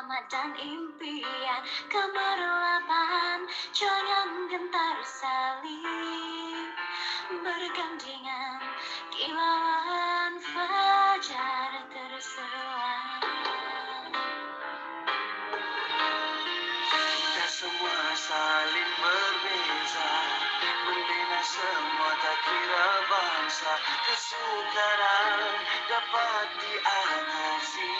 selamat dan impian kemerlapan, jangan gentar salib bergandengan, kilauan fajar terselam. Kita semua saling berbeza, membina semua tak kira bangsa, kesukaran dapat diatasi,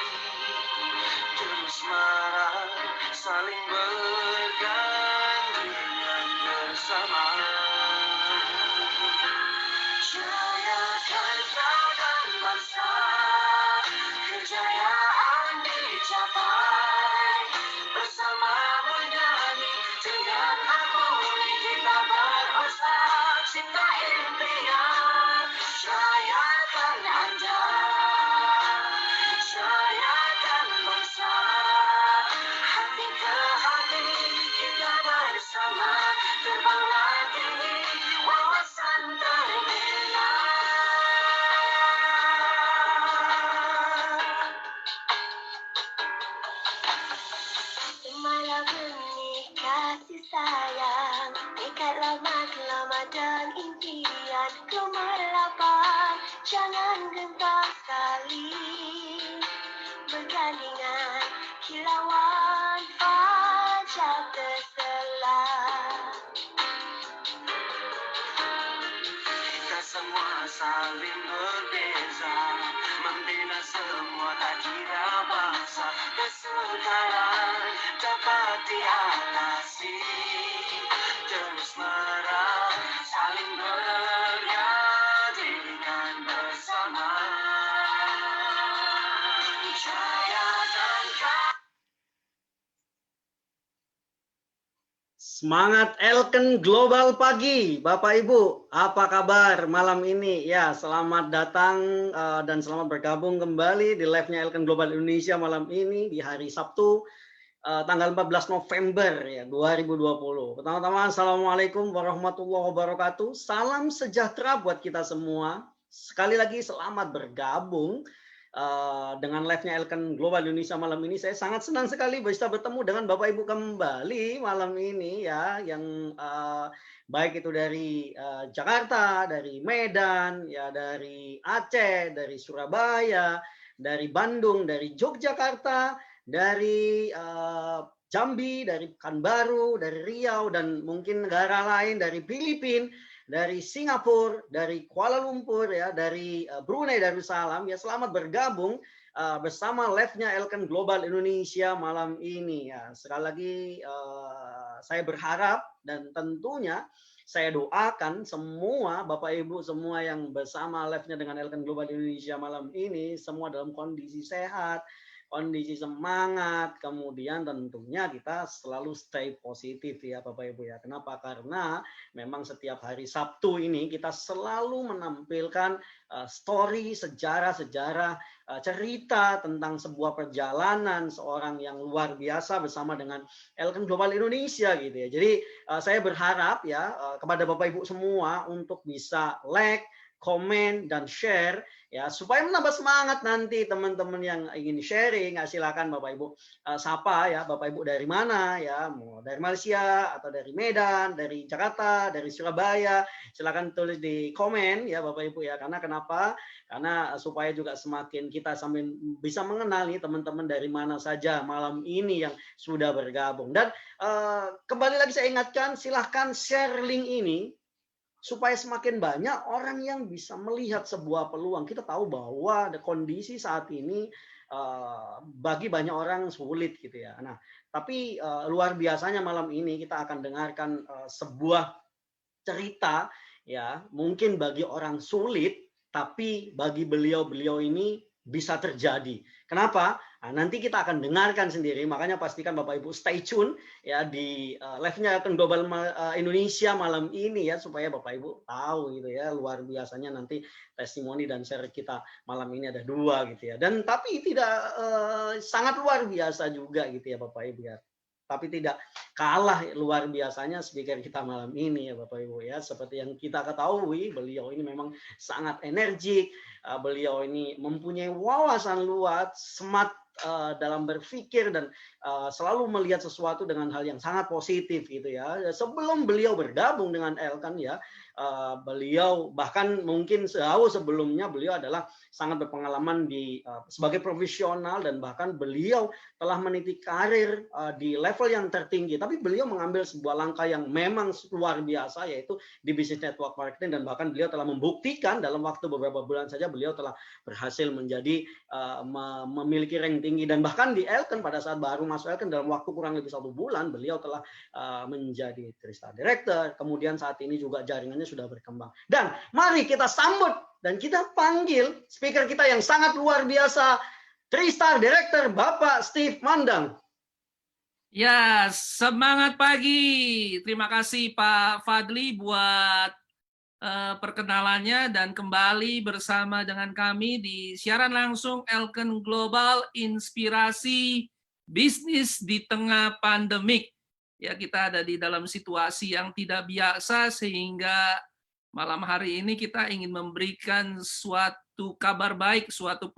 terus marah saling bergandengan bersama. Jayakan gerakan bangsa, kejayaan dicapai, bersama bernyanyi dengan harmoni kita berusaha cinta impian. Jayakan Anda, jayakan bangsa, hati ke hati kita bersama, terbanglah tinggi wawasan terbina. Malah benih kasih sayang, ikatlah matlamat dan impian kemerlapan, jangan gentar salib bergandengan, kilauan fajar terselam. Kita semua saling berbeza, membina semua tak kira bangsa, kesukaran dapat diatasi, terus merah saling bergandengan bersama. Jayakan Semangat Elken Global pagi, Bapak Ibu. Apa kabar malam ini? Ya, selamat datang dan selamat bergabung kembali di live-nya Elken Global Indonesia malam ini di hari Sabtu tanggal 14 November ya 2020. Pertama-tama Assalamualaikum warahmatullahi wabarakatuh. Salam sejahtera buat kita semua. Sekali lagi selamat bergabung dengan live-nya Elken Global Indonesia malam ini. Saya sangat senang sekali bisa bertemu dengan Bapak Ibu kembali malam ini ya, yang baik itu dari Jakarta, dari Medan, ya dari Aceh, dari Surabaya, dari Bandung, dari Yogyakarta, dari Jambi, dari Pekanbaru, dari Riau, dan mungkin negara lain, dari Filipina, dari Singapura, dari Kuala Lumpur, ya, dari Brunei Darussalam. Ya, selamat bergabung bersama live-nya Elken Global Indonesia malam ini. Ya, sekali lagi saya berharap dan tentunya saya doakan semua Bapak Ibu semua yang bersama live-nya dengan Elken Global Indonesia malam ini semua dalam kondisi sehat, kondisi semangat, kemudian tentunya kita selalu stay positif ya Bapak Ibu ya. Kenapa? Karena memang setiap hari Sabtu ini kita selalu menampilkan story, sejarah-sejarah, cerita tentang sebuah perjalanan seorang yang luar biasa bersama dengan Elken Global Indonesia gitu ya. Jadi saya berharap ya kepada Bapak Ibu semua untuk bisa like, komen, dan share ya supaya menambah semangat nanti teman-teman yang ingin sharing. Silakan Bapak Ibu sapa ya, Bapak Ibu dari mana ya, mau dari Malaysia atau dari Medan, dari Jakarta, dari Surabaya, silakan tulis di komen ya Bapak Ibu ya. Karena kenapa? Karena supaya juga semakin kita sambil bisa mengenal nih teman-teman dari mana saja malam ini yang sudah bergabung. Dan kembali lagi saya ingatkan, silahkan share link ini supaya semakin banyak orang yang bisa melihat sebuah peluang. Kita tahu bahwa ada kondisi saat ini bagi banyak orang sulit gitu ya. Nah, tapi luar biasanya malam ini kita akan dengarkan sebuah cerita ya, mungkin bagi orang sulit, tapi bagi beliau-beliau ini bisa terjadi. Kenapa? Nah, nanti kita akan dengarkan sendiri, makanya pastikan Bapak Ibu stay tune ya di live-nya Elken Global Indonesia malam ini ya, supaya Bapak Ibu tahu gitu ya, luar biasanya nanti testimoni dan share kita malam ini ada 2 gitu ya. Dan tapi tidak sangat luar biasa juga gitu ya Bapak Ibu ya. Tapi tidak kalah luar biasanya speaker kita malam ini ya Bapak Ibu ya. Seperti yang kita ketahui, beliau ini memang sangat energik, beliau ini mempunyai wawasan luas, smart dalam berpikir dan selalu melihat sesuatu dengan hal yang sangat positif gitu ya. Sebelum beliau bergabung dengan Elkan ya, beliau bahkan mungkin jauh sebelumnya beliau adalah sangat berpengalaman sebagai profesional, dan bahkan beliau telah meniti karir di level yang tertinggi. Tapi beliau mengambil sebuah langkah yang memang luar biasa, yaitu di bisnis network marketing, dan bahkan beliau telah membuktikan dalam waktu beberapa bulan saja beliau telah berhasil menjadi memiliki rank tinggi, dan bahkan di Elkan pada saat baru masuk Elkan dalam waktu kurang lebih 1 bulan beliau telah menjadi 3-star director. Kemudian saat ini juga jaringannya sudah berkembang. Dan mari kita sambut dan kita panggil speaker kita yang sangat luar biasa, 3-star director Bapak Steve Mandang. Ya, semangat pagi. Terima kasih Pak Fadli buat perkenalannya, dan kembali bersama dengan kami di siaran langsung Elkan Global, inspirasi bisnis di tengah pandemik. Ya, kita ada di dalam situasi yang tidak biasa, sehingga malam hari ini kita ingin memberikan suatu kabar baik, suatu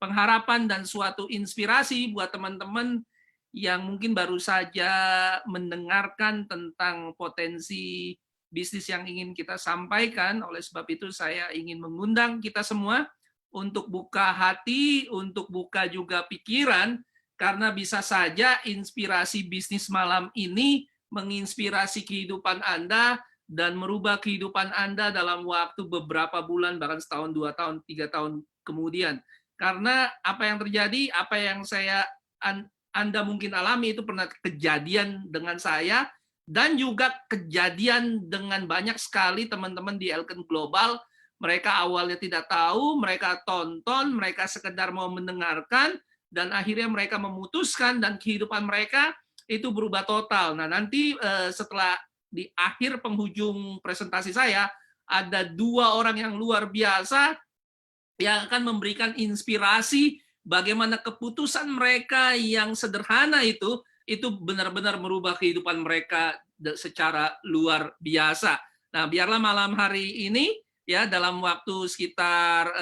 pengharapan dan suatu inspirasi buat teman-teman yang mungkin baru saja mendengarkan tentang potensi bisnis yang ingin kita sampaikan. Oleh sebab itu saya ingin mengundang kita semua untuk buka hati, untuk buka juga pikiran, karena bisa saja inspirasi bisnis malam ini menginspirasi kehidupan Anda dan merubah kehidupan Anda dalam waktu beberapa bulan, bahkan setahun, 2 tahun, 3 tahun kemudian. Karena apa yang terjadi, apa yang Anda mungkin alami itu pernah kejadian dengan saya, dan juga kejadian dengan banyak sekali teman-teman di Elkan Global. Mereka awalnya tidak tahu, mereka tonton, mereka sekedar mau mendengarkan, dan akhirnya mereka memutuskan, dan kehidupan mereka itu berubah total. Nah, nanti setelah di akhir penghujung presentasi saya, ada 2 orang yang luar biasa yang akan memberikan inspirasi bagaimana keputusan mereka yang sederhana itu benar-benar merubah kehidupan mereka secara luar biasa. Nah, biarlah malam hari ini ya, dalam waktu sekitar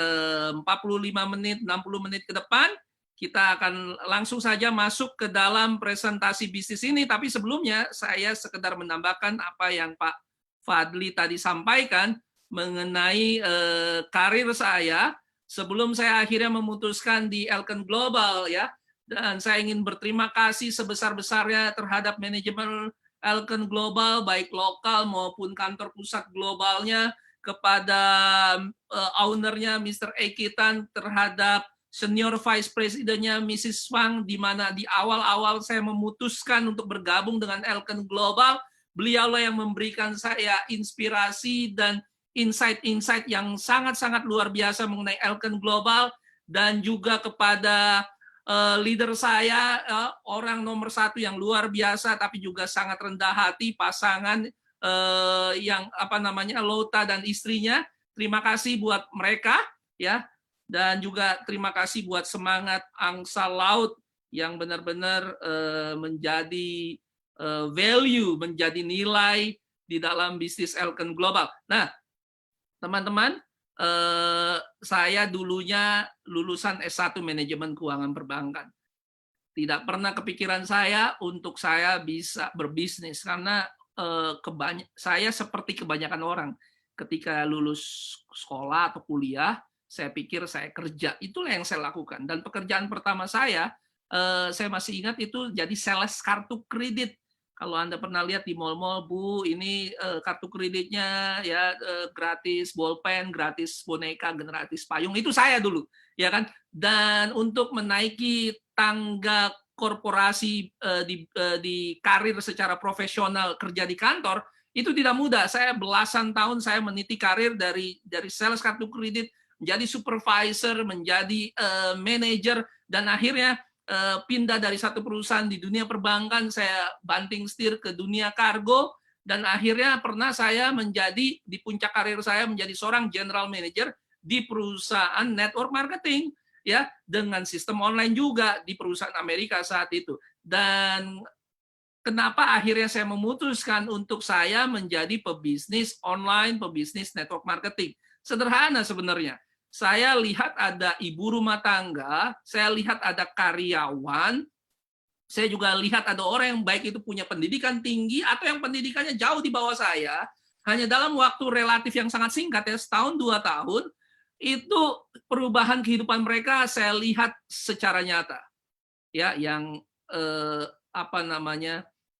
45 menit, 60 menit ke depan, kita akan langsung saja masuk ke dalam presentasi bisnis ini. Tapi sebelumnya saya sekedar menambahkan apa yang Pak Fadli tadi sampaikan mengenai karir saya sebelum saya akhirnya memutuskan di Elkan Global ya. Dan saya ingin berterima kasih sebesar-besarnya terhadap manajemen Elkan Global, baik lokal maupun kantor pusat globalnya, kepada ownernya Mr. Ekitan, terhadap senior vice presidennya Mrs. Wang, di mana di awal-awal saya memutuskan untuk bergabung dengan Elkan Global, beliaulah yang memberikan saya inspirasi dan insight-insight yang sangat-sangat luar biasa mengenai Elkan Global, dan juga kepada leader saya, orang nomor 1 yang luar biasa tapi juga sangat rendah hati, pasangan yang Lota dan istrinya. Terima kasih buat mereka ya. Dan juga terima kasih buat semangat angsa laut yang benar-benar menjadi value, menjadi nilai di dalam bisnis Elkan Global. Nah, teman-teman, saya dulunya lulusan S1 Manajemen Keuangan Perbankan. Tidak pernah kepikiran saya untuk saya bisa berbisnis, karena saya seperti kebanyakan orang, ketika lulus sekolah atau kuliah, saya pikir saya kerja, itulah yang saya lakukan. Dan pekerjaan pertama saya masih ingat itu jadi sales kartu kredit. Kalau Anda pernah lihat di mall-mall, Bu, ini kartu kreditnya ya gratis bolpen, gratis boneka, gratis payung. Itu saya dulu, ya kan? Dan untuk menaiki tangga korporasi di karir secara profesional kerja di kantor, itu tidak mudah. Saya belasan tahun saya meniti karir dari sales kartu kredit, menjadi supervisor, menjadi manajer, dan akhirnya pindah dari satu perusahaan di dunia perbankan, saya banting setir ke dunia kargo, dan akhirnya pernah saya menjadi di puncak karir saya menjadi seorang general manager di perusahaan network marketing ya, dengan sistem online juga di perusahaan Amerika saat itu. Dan kenapa akhirnya saya memutuskan untuk saya menjadi pebisnis online, pebisnis network marketing? Sederhana sebenarnya. saya lihat ada ibu rumah tangga, saya lihat ada karyawan, saya juga lihat ada orang yang baik itu punya pendidikan tinggi atau yang pendidikannya jauh di bawah saya, hanya dalam waktu relatif yang sangat singkat ya, setahun 2 tahun, itu perubahan kehidupan mereka saya lihat secara nyata. Ya, yang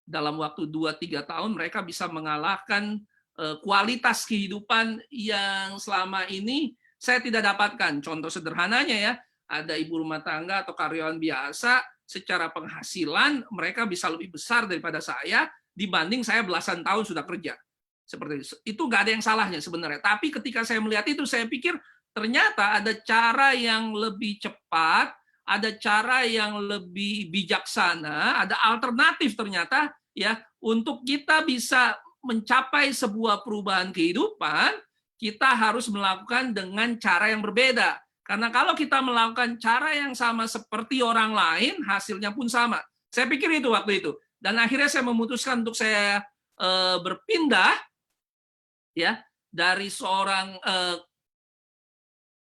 dalam waktu 2-3 tahun mereka bisa mengalahkan kualitas kehidupan yang selama ini saya tidak dapatkan. Contoh sederhananya ya, ada ibu rumah tangga atau karyawan biasa, secara penghasilan mereka bisa lebih besar daripada saya dibanding saya belasan tahun sudah kerja. Seperti itu nggak ada yang salahnya sebenarnya. Tapi ketika saya melihat itu, saya pikir ternyata ada cara yang lebih cepat, ada cara yang lebih bijaksana, ada alternatif ternyata ya untuk kita bisa mencapai sebuah perubahan kehidupan. Kita harus melakukan dengan cara yang berbeda. Karena kalau kita melakukan cara yang sama seperti orang lain, hasilnya pun sama. Saya pikir itu waktu itu. Dan akhirnya saya memutuskan untuk saya berpindah ya dari seorang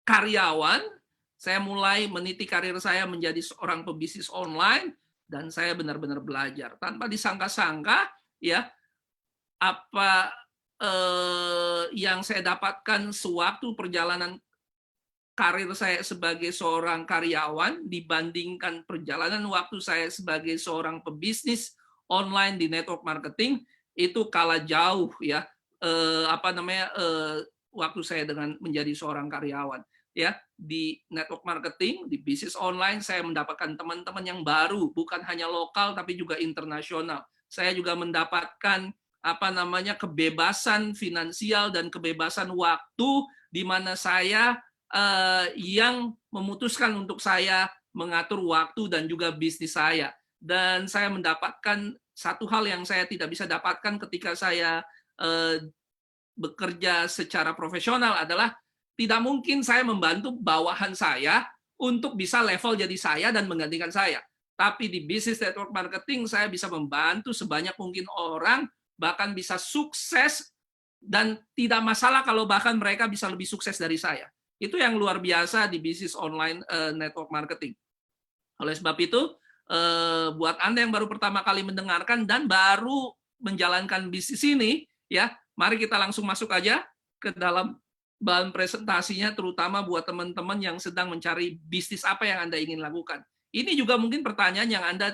karyawan, saya mulai meniti karir saya menjadi seorang pebisnis online, dan saya benar-benar belajar. Tanpa disangka-sangka, ya apa yang saya dapatkan sewaktu perjalanan karir saya sebagai seorang karyawan dibandingkan perjalanan waktu saya sebagai seorang pebisnis online di network marketing itu kalah jauh ya waktu saya dengan menjadi seorang karyawan ya. Di network marketing, di bisnis online saya mendapatkan teman-teman yang baru, bukan hanya lokal tapi juga internasional. Saya juga mendapatkan kebebasan finansial dan kebebasan waktu di mana saya yang memutuskan untuk saya mengatur waktu dan juga bisnis saya. Dan saya mendapatkan satu hal yang saya tidak bisa dapatkan ketika saya bekerja secara profesional adalah tidak mungkin saya membantu bawahan saya untuk bisa level jadi saya dan menggantikan saya. Tapi di bisnis network marketing saya bisa membantu sebanyak mungkin orang, bahkan bisa sukses, dan tidak masalah kalau bahkan mereka bisa lebih sukses dari saya. Itu yang luar biasa di bisnis online network marketing. Oleh sebab itu, buat Anda yang baru pertama kali mendengarkan dan baru menjalankan bisnis ini, ya, mari kita langsung masuk aja ke dalam bahan presentasinya, terutama buat teman-teman yang sedang mencari bisnis apa yang Anda ingin lakukan. Ini juga mungkin pertanyaan yang Anda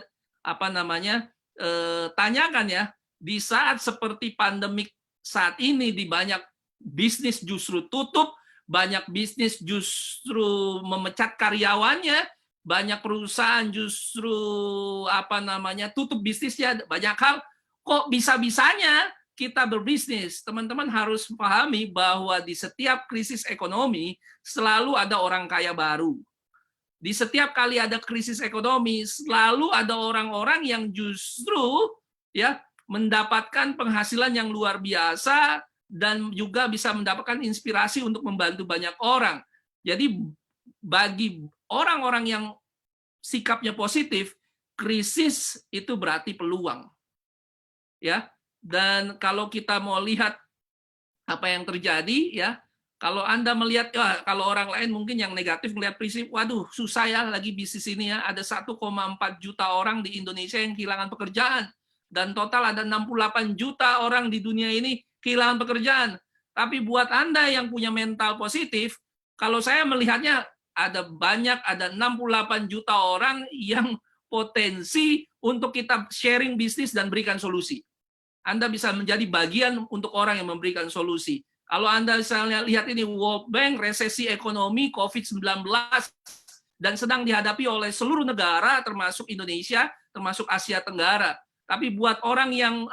tanyakan ya. Di saat seperti pandemik saat ini, di banyak bisnis justru tutup, banyak bisnis justru memecat karyawannya, banyak perusahaan justru tutup bisnisnya, banyak hal. Kok bisa-bisanya kita berbisnis? Teman-teman harus pahami bahwa di setiap krisis ekonomi selalu ada orang kaya baru. Di setiap kali ada krisis ekonomi selalu ada orang-orang yang justru ya mendapatkan penghasilan yang luar biasa dan juga bisa mendapatkan inspirasi untuk membantu banyak orang. Jadi bagi orang-orang yang sikapnya positif, krisis itu berarti peluang. Ya. Dan kalau kita mau lihat apa yang terjadi ya, kalau Anda melihat kalau orang lain mungkin yang negatif melihat prinsip, waduh susah ya lagi bisnis ini ya, ada 1,4 juta orang di Indonesia yang kehilangan pekerjaan. Dan total ada 68 juta orang di dunia ini kehilangan pekerjaan. Tapi buat Anda yang punya mental positif, kalau saya melihatnya ada 68 juta orang yang potensi untuk kita sharing bisnis dan berikan solusi. Anda bisa menjadi bagian untuk orang yang memberikan solusi. Kalau Anda misalnya lihat ini World Bank, resesi ekonomi, COVID-19, dan sedang dihadapi oleh seluruh negara, termasuk Indonesia, termasuk Asia Tenggara. Tapi buat orang yang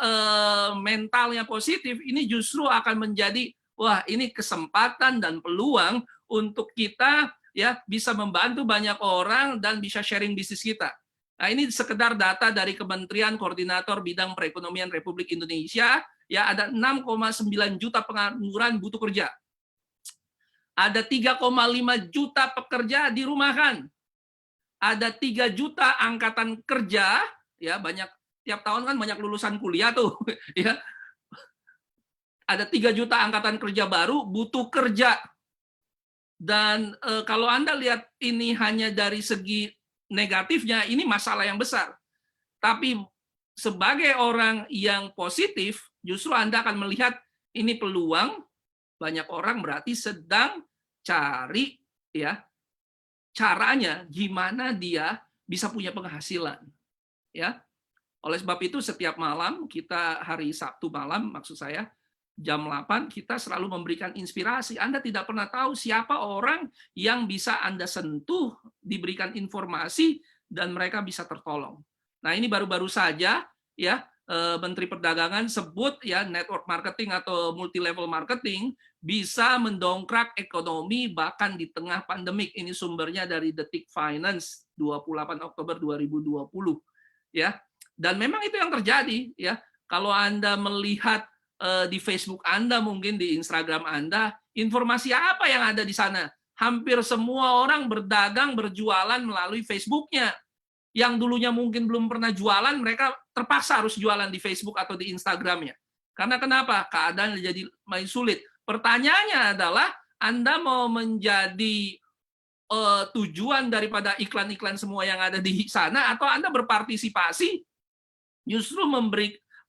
mentalnya positif, ini justru akan menjadi, wah ini kesempatan dan peluang untuk kita ya bisa membantu banyak orang dan bisa sharing bisnis kita. Nah ini sekedar data dari Kementerian Koordinator Bidang Perekonomian Republik Indonesia, ya ada 6,9 juta pengangguran butuh kerja. Ada 3,5 juta pekerja dirumahkan. Ada 3 juta angkatan kerja, ya banyak. Tiap tahun kan banyak lulusan kuliah tuh, ya. Ada 3 juta angkatan kerja baru butuh kerja. Dan kalau Anda lihat ini hanya dari segi negatifnya, ini masalah yang besar. Tapi sebagai orang yang positif, justru Anda akan melihat ini peluang. Banyak orang berarti sedang cari ya caranya gimana dia bisa punya penghasilan. Ya. Oleh sebab itu setiap malam kita hari Sabtu malam maksud saya jam 8 kita selalu memberikan inspirasi. Anda tidak pernah tahu siapa orang yang bisa Anda sentuh, diberikan informasi dan mereka bisa tertolong. Nah, ini baru-baru saja ya Menteri Perdagangan sebut ya network marketing atau multi level marketing bisa mendongkrak ekonomi bahkan di tengah pandemik. Ini sumbernya dari Detik Finance 28 Oktober 2020 ya. Dan memang itu yang terjadi ya. Kalau Anda melihat di Facebook Anda, mungkin di Instagram Anda, informasi apa yang ada di sana? Hampir semua orang berdagang, berjualan melalui Facebook-nya. Yang dulunya mungkin belum pernah jualan, mereka terpaksa harus jualan di Facebook atau di Instagram-nya. Karena kenapa? Keadaan jadi makin sulit. Pertanyaannya adalah, Anda mau menjadi tujuan daripada iklan-iklan semua yang ada di sana, atau Anda berpartisipasi, justru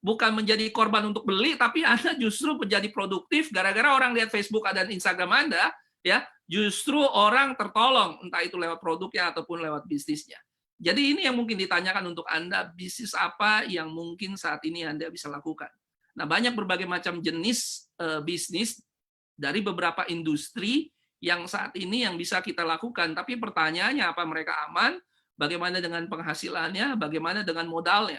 bukan menjadi korban untuk beli, tapi Anda justru menjadi produktif gara-gara orang lihat Facebook dan Instagram Anda, ya justru orang tertolong, entah itu lewat produknya ataupun lewat bisnisnya. Jadi ini yang mungkin ditanyakan untuk Anda, bisnis apa yang mungkin saat ini Anda bisa lakukan. Nah, banyak berbagai macam jenis bisnis dari beberapa industri yang saat ini yang bisa kita lakukan, tapi pertanyaannya apa mereka aman, bagaimana dengan penghasilannya, bagaimana dengan modalnya.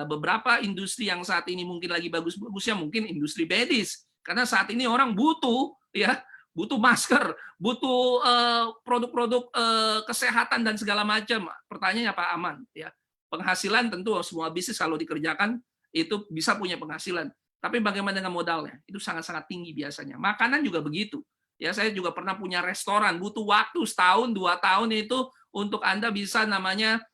Beberapa industri yang saat ini mungkin lagi bagus-bagusnya mungkin industri medis, karena saat ini orang butuh masker, butuh produk-produk kesehatan dan segala macam. Pertanyaannya apa aman ya. Penghasilan tentu semua bisnis kalau dikerjakan itu bisa punya penghasilan, tapi bagaimana dengan modalnya? Itu sangat-sangat tinggi biasanya. Makanan juga begitu. Ya, saya juga pernah punya restoran, butuh waktu setahun, 2 tahun itu untuk Anda bisa namanya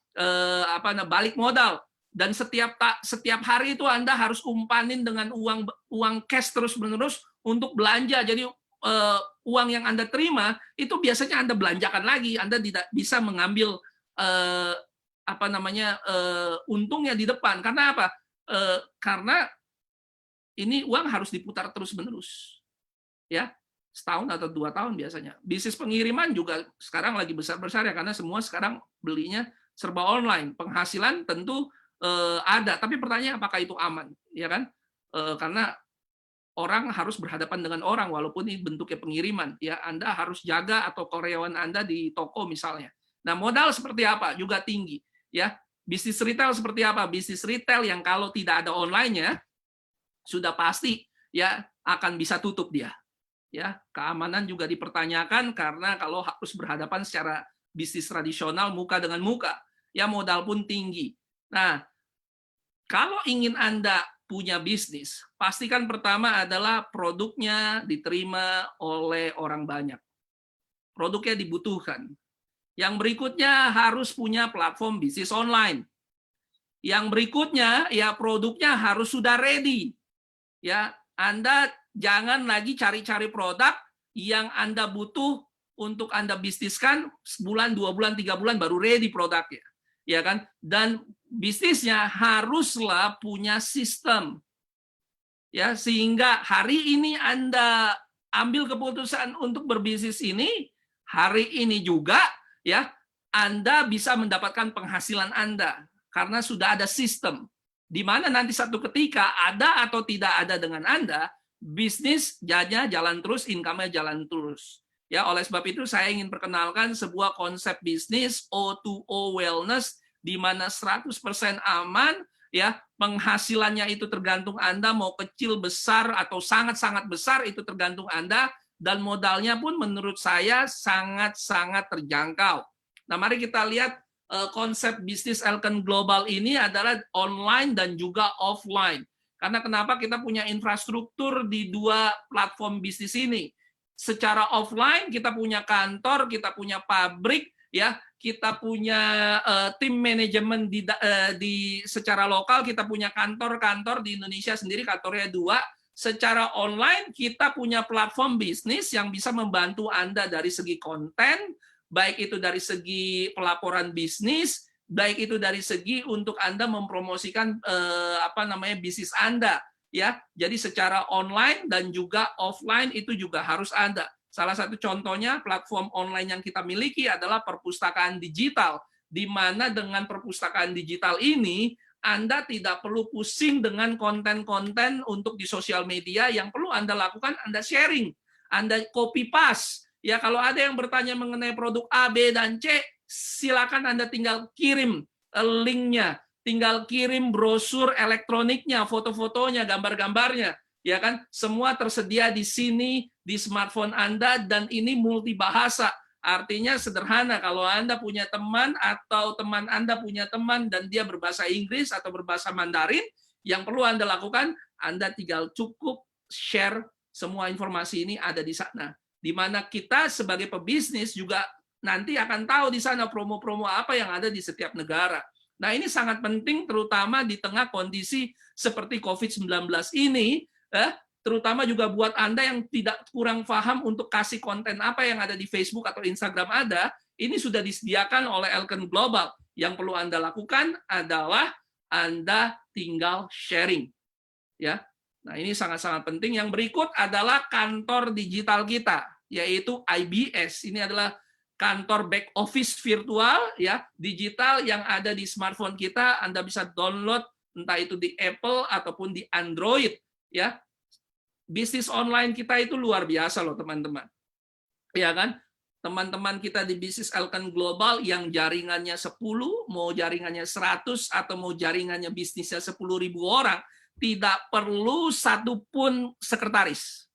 balik modal. Dan setiap hari itu Anda harus umpanin dengan uang cash terus-menerus untuk belanja. Jadi uang yang Anda terima itu biasanya Anda belanjakan lagi. Anda tidak bisa mengambil untungnya di depan. Karena apa? Karena ini uang harus diputar terus-menerus. Ya, setahun atau 2 tahun biasanya. Bisnis pengiriman juga sekarang lagi besar-besar ya, karena semua sekarang belinya serba online. Penghasilan tentu ada, tapi pertanyaan apakah itu aman, ya kan? Karena orang harus berhadapan dengan orang, walaupun ini bentuknya pengiriman. Ya, Anda harus jaga atau karyawan Anda di toko misalnya. Nah, modal seperti apa juga tinggi. Ya, bisnis retail seperti apa? Bisnis retail yang kalau tidak ada online-nya sudah pasti ya akan bisa tutup dia. Ya, keamanan juga dipertanyakan karena kalau harus berhadapan secara bisnis tradisional muka dengan muka, ya modal pun tinggi. Nah, kalau ingin Anda punya bisnis, pastikan pertama adalah produknya diterima oleh orang banyak. Produknya dibutuhkan. Yang berikutnya harus punya platform bisnis online. Yang berikutnya ya produknya harus sudah ready. Ya, Anda jangan lagi cari-cari produk yang Anda butuh untuk Anda bisniskan sebulan, 2 bulan, 3 bulan baru ready produknya. Ya kan? Dan bisnisnya haruslah punya sistem. Ya, sehingga hari ini Anda ambil keputusan untuk berbisnis ini, hari ini juga ya Anda bisa mendapatkan penghasilan Anda karena sudah ada sistem. Di mana nanti satu ketika ada atau tidak ada dengan Anda, bisnis jalan terus, income-nya jalan terus. Ya, oleh sebab itu saya ingin perkenalkan sebuah konsep bisnis O2O wellness di mana 100% aman, ya, penghasilannya itu tergantung Anda mau kecil, besar atau sangat-sangat besar itu tergantung Anda, dan modalnya pun menurut saya sangat-sangat terjangkau. Nah, mari kita lihat konsep bisnis Elken Global ini adalah online dan juga offline. Karena kenapa kita punya infrastruktur di 2 platform bisnis ini? Secara offline kita punya kantor, kita punya pabrik, ya, kita punya tim manajemen di secara lokal, kita punya kantor-kantor di Indonesia sendiri, kantornya 2, secara online kita punya platform bisnis yang bisa membantu Anda dari segi konten, baik itu dari segi pelaporan bisnis, baik itu dari segi untuk Anda mempromosikan bisnis Anda, ya. Jadi secara online dan juga offline itu juga harus ada. Salah satu contohnya platform online yang kita miliki adalah perpustakaan digital, di mana dengan perpustakaan digital ini Anda tidak perlu pusing dengan konten-konten untuk di sosial media. Yang perlu Anda lakukan, Anda sharing, Anda copy paste. Ya, kalau ada yang bertanya mengenai produk A, B, dan C, silakan Anda tinggal kirim linknya, tinggal kirim brosur elektroniknya, foto-fotonya, gambar-gambarnya. Ya kan, semua tersedia di sini di smartphone Anda, dan ini multibahasa. Artinya sederhana, kalau Anda punya teman atau teman Anda punya teman dan dia berbahasa Inggris atau berbahasa Mandarin, yang perlu Anda lakukan, Anda tinggal cukup share semua informasi ini ada di sana. Di mana kita sebagai pebisnis juga nanti akan tahu di sana promo-promo apa yang ada di setiap negara. Nah, ini sangat penting terutama di tengah kondisi seperti COVID-19 ini, terutama juga buat Anda yang tidak kurang paham untuk kasih konten apa yang ada di Facebook atau Instagram ada, ini sudah disediakan oleh Elken Global. Yang perlu Anda lakukan adalah Anda tinggal sharing. Ya. Nah, ini sangat-sangat penting. Yang berikut adalah kantor digital kita, yaitu IBS. Ini adalah kantor back office virtual ya, digital yang ada di smartphone kita. Anda bisa download entah itu di Apple ataupun di Android ya. Bisnis online kita itu luar biasa loh teman-teman. Ya kan? Teman-teman kita di bisnis Elken Global yang jaringannya 10, mau jaringannya 100, atau mau jaringannya bisnisnya 10.000 orang, tidak perlu satupun sekretaris.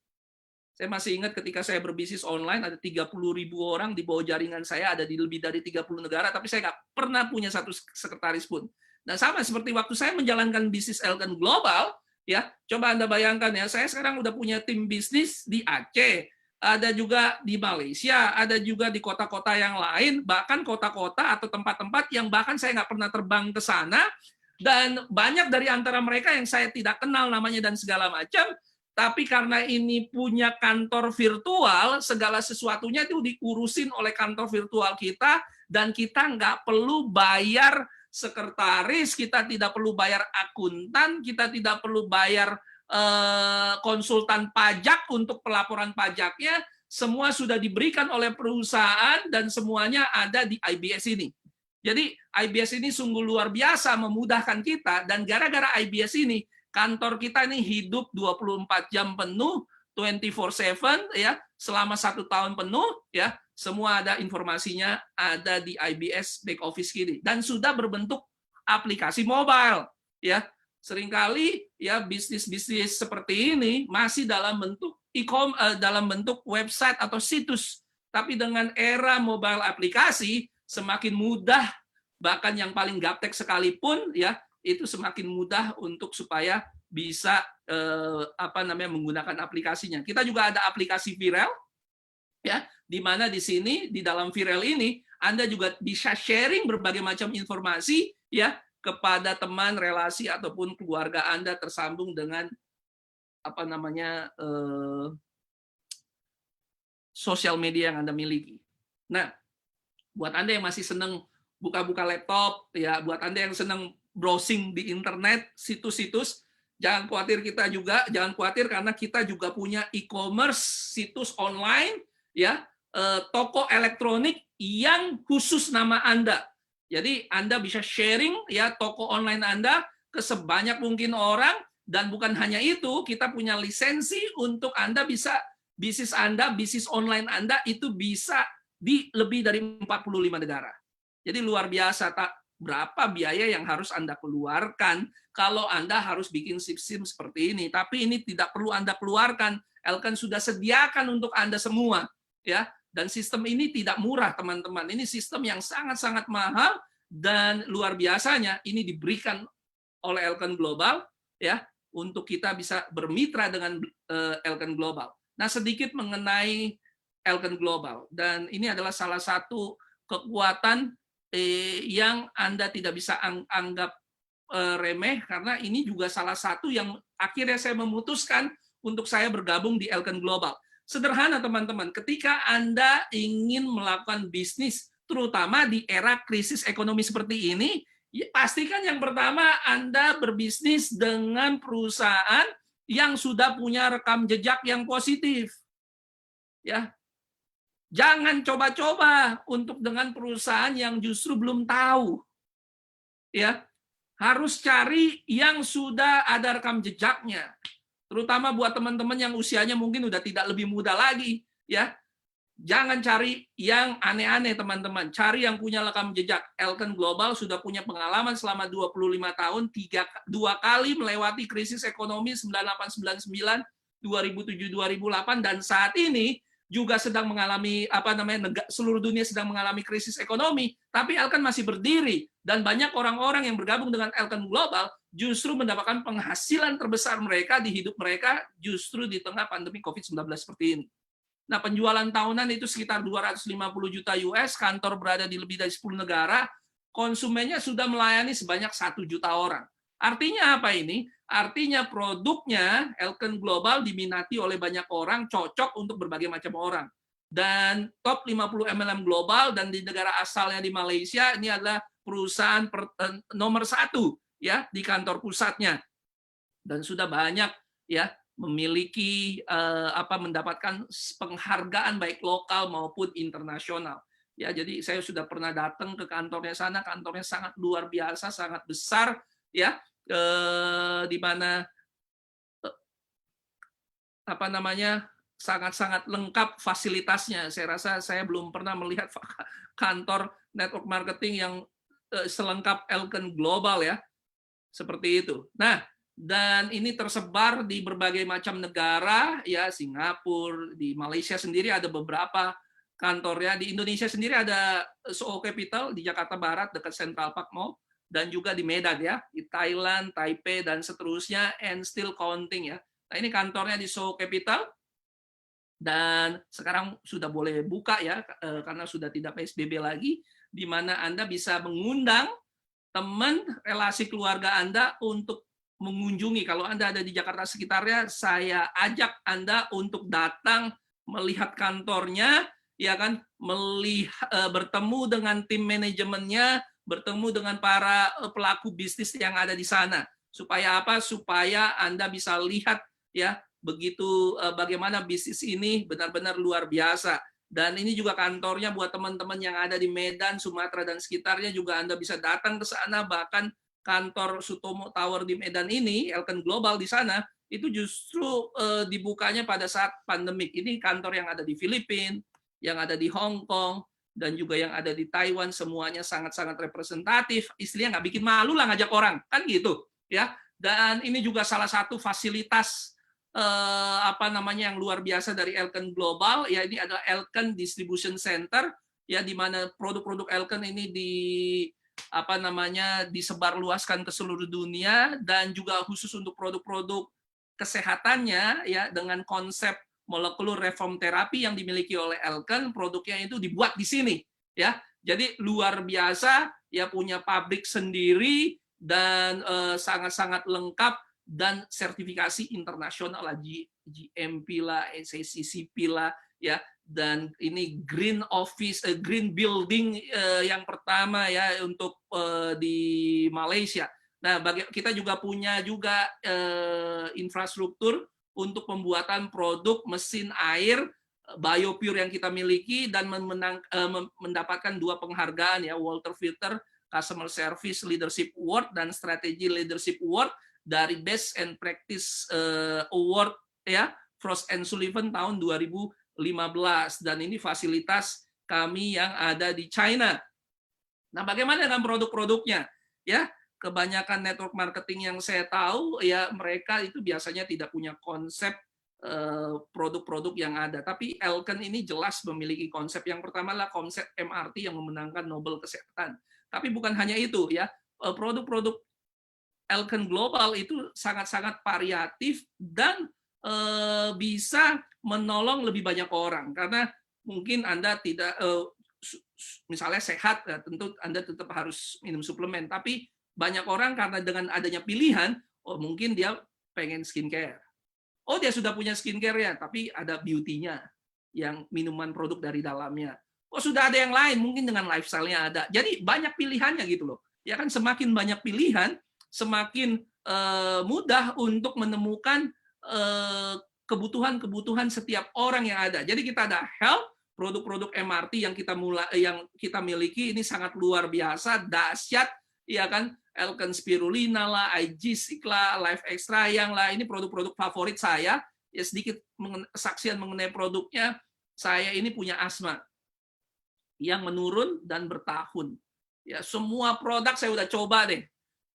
Saya masih ingat ketika saya berbisnis online, ada 30.000 orang di bawah jaringan saya, ada di lebih dari 30 negara, tapi saya nggak pernah punya satu sekretaris pun. Nah, sama seperti waktu saya menjalankan bisnis Elken Global, ya, coba Anda bayangkan ya, saya sekarang udah punya tim bisnis di Aceh, ada juga di Malaysia, ada juga di kota-kota yang lain, bahkan kota-kota atau tempat-tempat yang bahkan saya nggak pernah terbang ke sana, dan banyak dari antara mereka yang saya tidak kenal namanya dan segala macam, tapi karena ini punya kantor virtual, segala sesuatunya itu diurusin oleh kantor virtual kita, dan kita nggak perlu bayar sekretaris, kita tidak perlu bayar akuntan, kita tidak perlu bayar konsultan pajak untuk pelaporan pajaknya, semua sudah diberikan oleh perusahaan dan semuanya ada di IBS ini. Jadi IBS ini sungguh luar biasa memudahkan kita, dan gara-gara IBS ini kantor kita ini hidup 24 jam penuh, 24/7 ya, selama 1 tahun penuh ya. Semua ada informasinya, ada di IBS back office kini, dan sudah berbentuk aplikasi mobile ya. Seringkali ya bisnis-bisnis seperti ini masih dalam bentuk dalam bentuk website atau situs, tapi dengan era mobile aplikasi semakin mudah, bahkan yang paling gaptek sekalipun ya itu semakin mudah untuk supaya bisa menggunakan aplikasinya. Kita juga ada aplikasi Viral ya, di mana di sini di dalam Viral ini Anda juga bisa sharing berbagai macam informasi ya kepada teman, relasi ataupun keluarga Anda tersambung dengan sosial media yang Anda miliki. Nah, buat Anda yang masih senang buka-buka laptop ya, buat Anda yang senang browsing di internet, situs-situs, jangan khawatir jangan khawatir karena kita juga punya e-commerce, situs online ya, toko elektronik yang khusus nama Anda. Jadi Anda bisa sharing ya toko online Anda ke sebanyak mungkin orang, dan bukan hanya itu, kita punya lisensi untuk Anda bisa bisnis online Anda itu bisa di lebih dari 45 negara. Jadi luar biasa, berapa biaya yang harus Anda keluarkan kalau Anda harus bikin SIM seperti ini. Tapi ini tidak perlu Anda keluarkan. Elken sudah sediakan untuk Anda semua ya. Dan sistem ini tidak murah, teman-teman. Ini sistem yang sangat-sangat mahal, dan luar biasanya ini diberikan oleh Elken Global ya untuk kita bisa bermitra dengan Elken Global. Nah, sedikit mengenai Elken Global, dan ini adalah salah satu kekuatan yang Anda tidak bisa anggap remeh, karena ini juga salah satu yang akhirnya saya memutuskan untuk saya bergabung di Elken Global? Sederhana teman-teman, ketika Anda ingin melakukan bisnis, terutama di era krisis ekonomi seperti ini, ya pastikan yang pertama Anda berbisnis dengan perusahaan yang sudah punya rekam jejak yang positif. Ya, jangan coba-coba untuk dengan perusahaan yang justru belum tahu. Ya, harus cari yang sudah ada rekam jejaknya. Terutama buat teman-teman yang usianya mungkin udah tidak lebih muda lagi, ya. Jangan cari yang aneh-aneh, teman-teman. Cari yang punya rekam jejak. Elken Global sudah punya pengalaman selama 25 tahun, dua kali melewati krisis ekonomi 98-99, 2007-2008, dan saat ini juga sedang mengalami seluruh dunia sedang mengalami krisis ekonomi, tapi Elken masih berdiri, dan banyak orang-orang yang bergabung dengan Elken Global justru mendapatkan penghasilan terbesar mereka di hidup mereka justru di tengah pandemi COVID-19 seperti ini. Nah, penjualan tahunan itu sekitar 250 juta US, kantor berada di lebih dari 10 negara, konsumennya sudah melayani sebanyak 1 juta orang. Artinya apa ini? Artinya produknya Elken Global diminati oleh banyak orang, cocok untuk berbagai macam orang. Dan top 50 MLM global dan di negara asalnya di Malaysia, ini adalah perusahaan nomor 1 ya di kantor pusatnya. Dan sudah banyak ya memiliki mendapatkan penghargaan baik lokal maupun internasional. Ya, jadi saya sudah pernah datang ke kantornya sana, kantornya sangat luar biasa, sangat besar ya, di mana sangat-sangat lengkap fasilitasnya. Saya rasa saya belum pernah melihat kantor network marketing yang selengkap Elken Global ya. Seperti itu. Nah, dan ini tersebar di berbagai macam negara, ya, Singapura, di Malaysia sendiri ada beberapa kantornya, di Indonesia sendiri ada SO Capital di Jakarta Barat dekat Central Park Mall, dan juga di Medan ya, di Thailand, Taipei dan seterusnya, and still counting ya. Nah, ini kantornya di SO Capital, dan sekarang sudah boleh buka ya, karena sudah tidak PSBB lagi, di mana Anda bisa mengundang teman, relasi keluarga Anda untuk mengunjungi. Kalau Anda ada di Jakarta sekitarnya, saya ajak Anda untuk datang melihat kantornya, ya kan, bertemu dengan tim manajemennya, bertemu dengan para pelaku bisnis yang ada di sana. Supaya apa? Supaya Anda bisa lihat ya begitu bagaimana bisnis ini benar-benar luar biasa. Dan ini juga kantornya buat teman-teman yang ada di Medan, Sumatera dan sekitarnya juga Anda bisa datang ke sana. Bahkan kantor Sutomo Tower di Medan ini, Elken Global di sana, itu justru dibukanya pada saat pandemik. Ini kantor yang ada di Filipina, yang ada di Hong Kong, dan juga yang ada di Taiwan, semuanya sangat-sangat representatif. Istilahnya nggak bikin malu lah ngajak orang, kan gitu ya. Dan ini juga salah satu fasilitas yang luar biasa dari Elken Global, ya, ini adalah Elken Distribution Center, ya, di mana produk-produk Elken ini disebarluaskan ke seluruh dunia, dan juga khusus untuk produk-produk kesehatannya ya dengan konsep molecular reform therapy yang dimiliki oleh Elken, produknya itu dibuat di sini ya. Jadi luar biasa ya, punya pabrik sendiri dan sangat-sangat lengkap, dan sertifikasi internasional lah, GMP lah, SACCP lah ya. Dan ini green office, green building yang pertama ya untuk di Malaysia. Nah, kita juga punya juga infrastruktur untuk pembuatan produk mesin air BioPure yang kita miliki, dan mendapatkan 2 penghargaan ya, Walter Filter Customer Service Leadership Award dan Strategy Leadership Award dari Best and Practice Award ya, Frost & Sullivan tahun 2015, dan ini fasilitas kami yang ada di China. Nah, bagaimana dengan produk-produknya? Ya, kebanyakan network marketing yang saya tahu ya, mereka itu biasanya tidak punya konsep produk-produk yang ada. Tapi Elken ini jelas memiliki konsep. Yang pertama adalah konsep MRT yang memenangkan Nobel Kesehatan. Tapi bukan hanya itu ya, produk-produk Elken Global itu sangat-sangat variatif dan bisa menolong lebih banyak orang, karena mungkin Anda tidak misalnya sehat, tentu Anda tetap harus minum suplemen, tapi banyak orang karena dengan adanya pilihan, mungkin dia pengen skincare, Oh, dia sudah punya skincare ya, tapi ada beauty-nya, yang minuman produk dari dalamnya. Oh, sudah ada yang lain, mungkin dengan lifestyle-nya ada. Jadi banyak pilihannya gitu loh. Ya kan, semakin banyak pilihan, semakin mudah untuk menemukan kebutuhan-kebutuhan setiap orang yang ada. Jadi kita ada health, produk-produk MRT yang kita miliki ini sangat luar biasa, dahsyat, ya kan? Elken Spirulina lah, IG lah, Life Extra yang lah, ini produk-produk favorit saya. Ya sedikit kesaksian mengenai produknya, saya ini punya asma yang menurun dan bertahun. Ya, semua produk saya udah coba deh.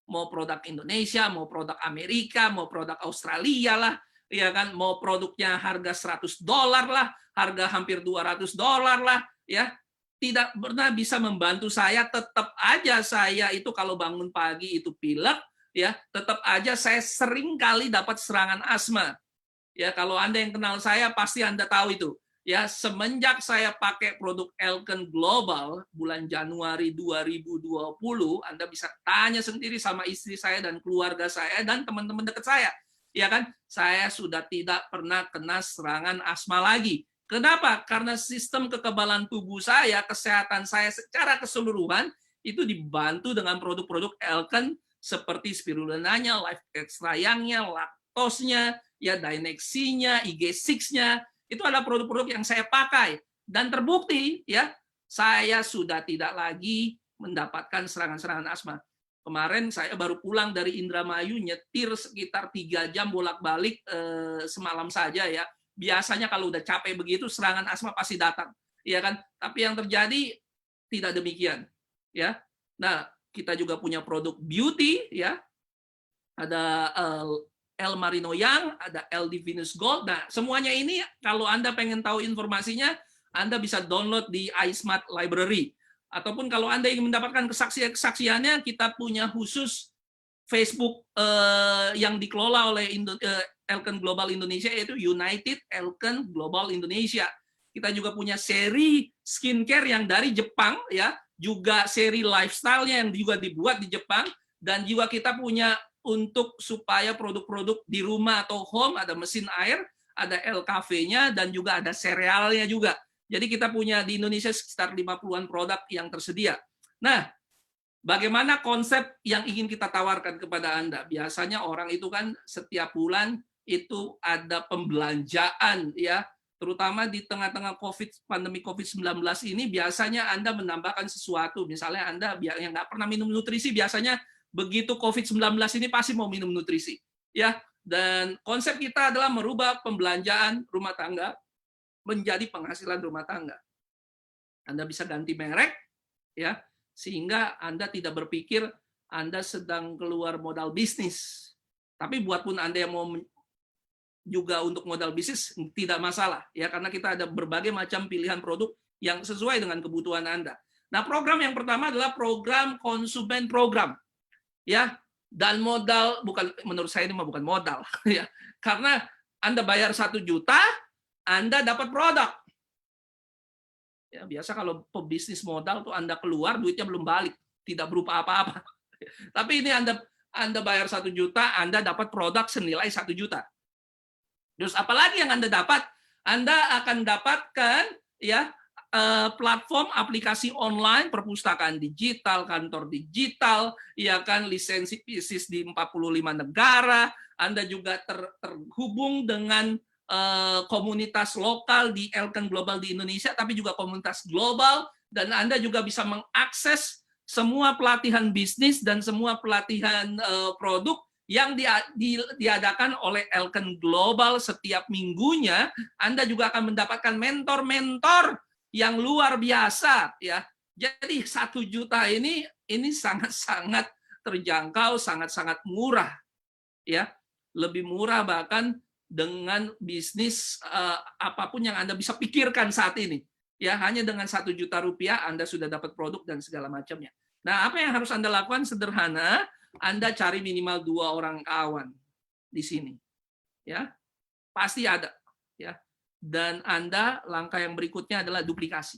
Mau produk Indonesia, mau produk Amerika, mau produk Australia lah, ya kan, mau produknya harga $100 lah, harga hampir $200 lah, ya. Tidak pernah bisa membantu saya, tetap aja saya itu kalau bangun pagi itu pilek, ya, tetap aja saya sering kali dapat serangan asma. Ya, kalau Anda yang kenal saya pasti Anda tahu itu. Ya, semenjak saya pakai produk Elken Global bulan Januari 2020, Anda bisa tanya sendiri sama istri saya dan keluarga saya dan teman-teman dekat saya. Ya kan? Saya sudah tidak pernah kena serangan asma lagi. Kenapa? Karena sistem kekebalan tubuh saya, kesehatan saya secara keseluruhan itu dibantu dengan produk-produk Elken seperti spirulinanya, Life Extra Young-nya, laktosnya, ya Dynex-nya, IG6-nya, itu adalah produk-produk yang saya pakai dan terbukti ya saya sudah tidak lagi mendapatkan serangan-serangan asma. Kemarin saya baru pulang dari Indramayu, nyetir sekitar 3 jam bolak-balik semalam saja ya. Biasanya kalau udah capek begitu serangan asma pasti datang, ya kan? Tapi yang terjadi tidak demikian, ya. Nah, kita juga punya produk beauty, ya. Ada El Marino Young, ada El Divinus Gold. Nah, semuanya ini kalau Anda pengen tahu informasinya, Anda bisa download di iSmart Library. Ataupun kalau Anda ingin mendapatkan kesaksiannya, kita punya khusus Facebook yang dikelola oleh Elken Global Indonesia, yaitu United Elken Global Indonesia. Kita juga punya seri skincare yang dari Jepang, ya, juga seri lifestyle-nya yang juga dibuat di Jepang, dan juga kita punya untuk supaya produk-produk di rumah atau home, ada mesin air, ada LKV-nya, dan juga ada serealnya juga. Jadi kita punya di Indonesia sekitar 50-an produk yang tersedia. Nah, bagaimana konsep yang ingin kita tawarkan kepada Anda? Biasanya orang itu kan setiap bulan itu ada pembelanjaan, ya, terutama di tengah-tengah pandemi COVID-19 ini, biasanya Anda menambahkan sesuatu. Misalnya Anda yang nggak pernah minum nutrisi, biasanya begitu COVID-19 ini pasti mau minum nutrisi, ya. Dan konsep kita adalah merubah pembelanjaan rumah tangga menjadi penghasilan rumah tangga. Anda bisa ganti merek, ya, sehingga Anda tidak berpikir Anda sedang keluar modal bisnis. Tapi buat pun Anda yang mau juga untuk modal bisnis tidak masalah, ya, karena kita ada berbagai macam pilihan produk yang sesuai dengan kebutuhan Anda. Nah, program yang pertama adalah program konsumen program, ya, dan modal bukan, menurut saya ini bukan modal, ya, karena Anda bayar 1 juta, Anda dapat produk. Ya, biasa kalau pebisnis modal tuh Anda keluar duitnya belum balik, tidak berupa apa-apa. Tapi ini Anda bayar 1 juta, Anda dapat produk senilai 1 juta. Terus apalagi yang Anda dapat? Anda akan dapatkan, ya, platform aplikasi online, perpustakaan digital, kantor digital, ya kan, lisensi bisnis di 45 negara. Anda juga terhubung dengan komunitas lokal di Elken Global di Indonesia, tapi juga komunitas global, dan Anda juga bisa mengakses semua pelatihan bisnis dan semua pelatihan produk yang diadakan oleh Elken Global setiap minggunya. Anda juga akan mendapatkan mentor-mentor yang luar biasa, ya. Jadi 1 juta ini sangat-sangat terjangkau, sangat-sangat murah, ya. Lebih murah bahkan dengan bisnis apapun yang Anda bisa pikirkan saat ini. Ya, hanya dengan 1 juta rupiah Anda sudah dapat produk dan segala macamnya. Nah, apa yang harus Anda lakukan? Sederhana, Anda cari minimal 2 orang kawan di sini, ya, pasti ada, ya. Dan Anda, langkah yang berikutnya adalah duplikasi.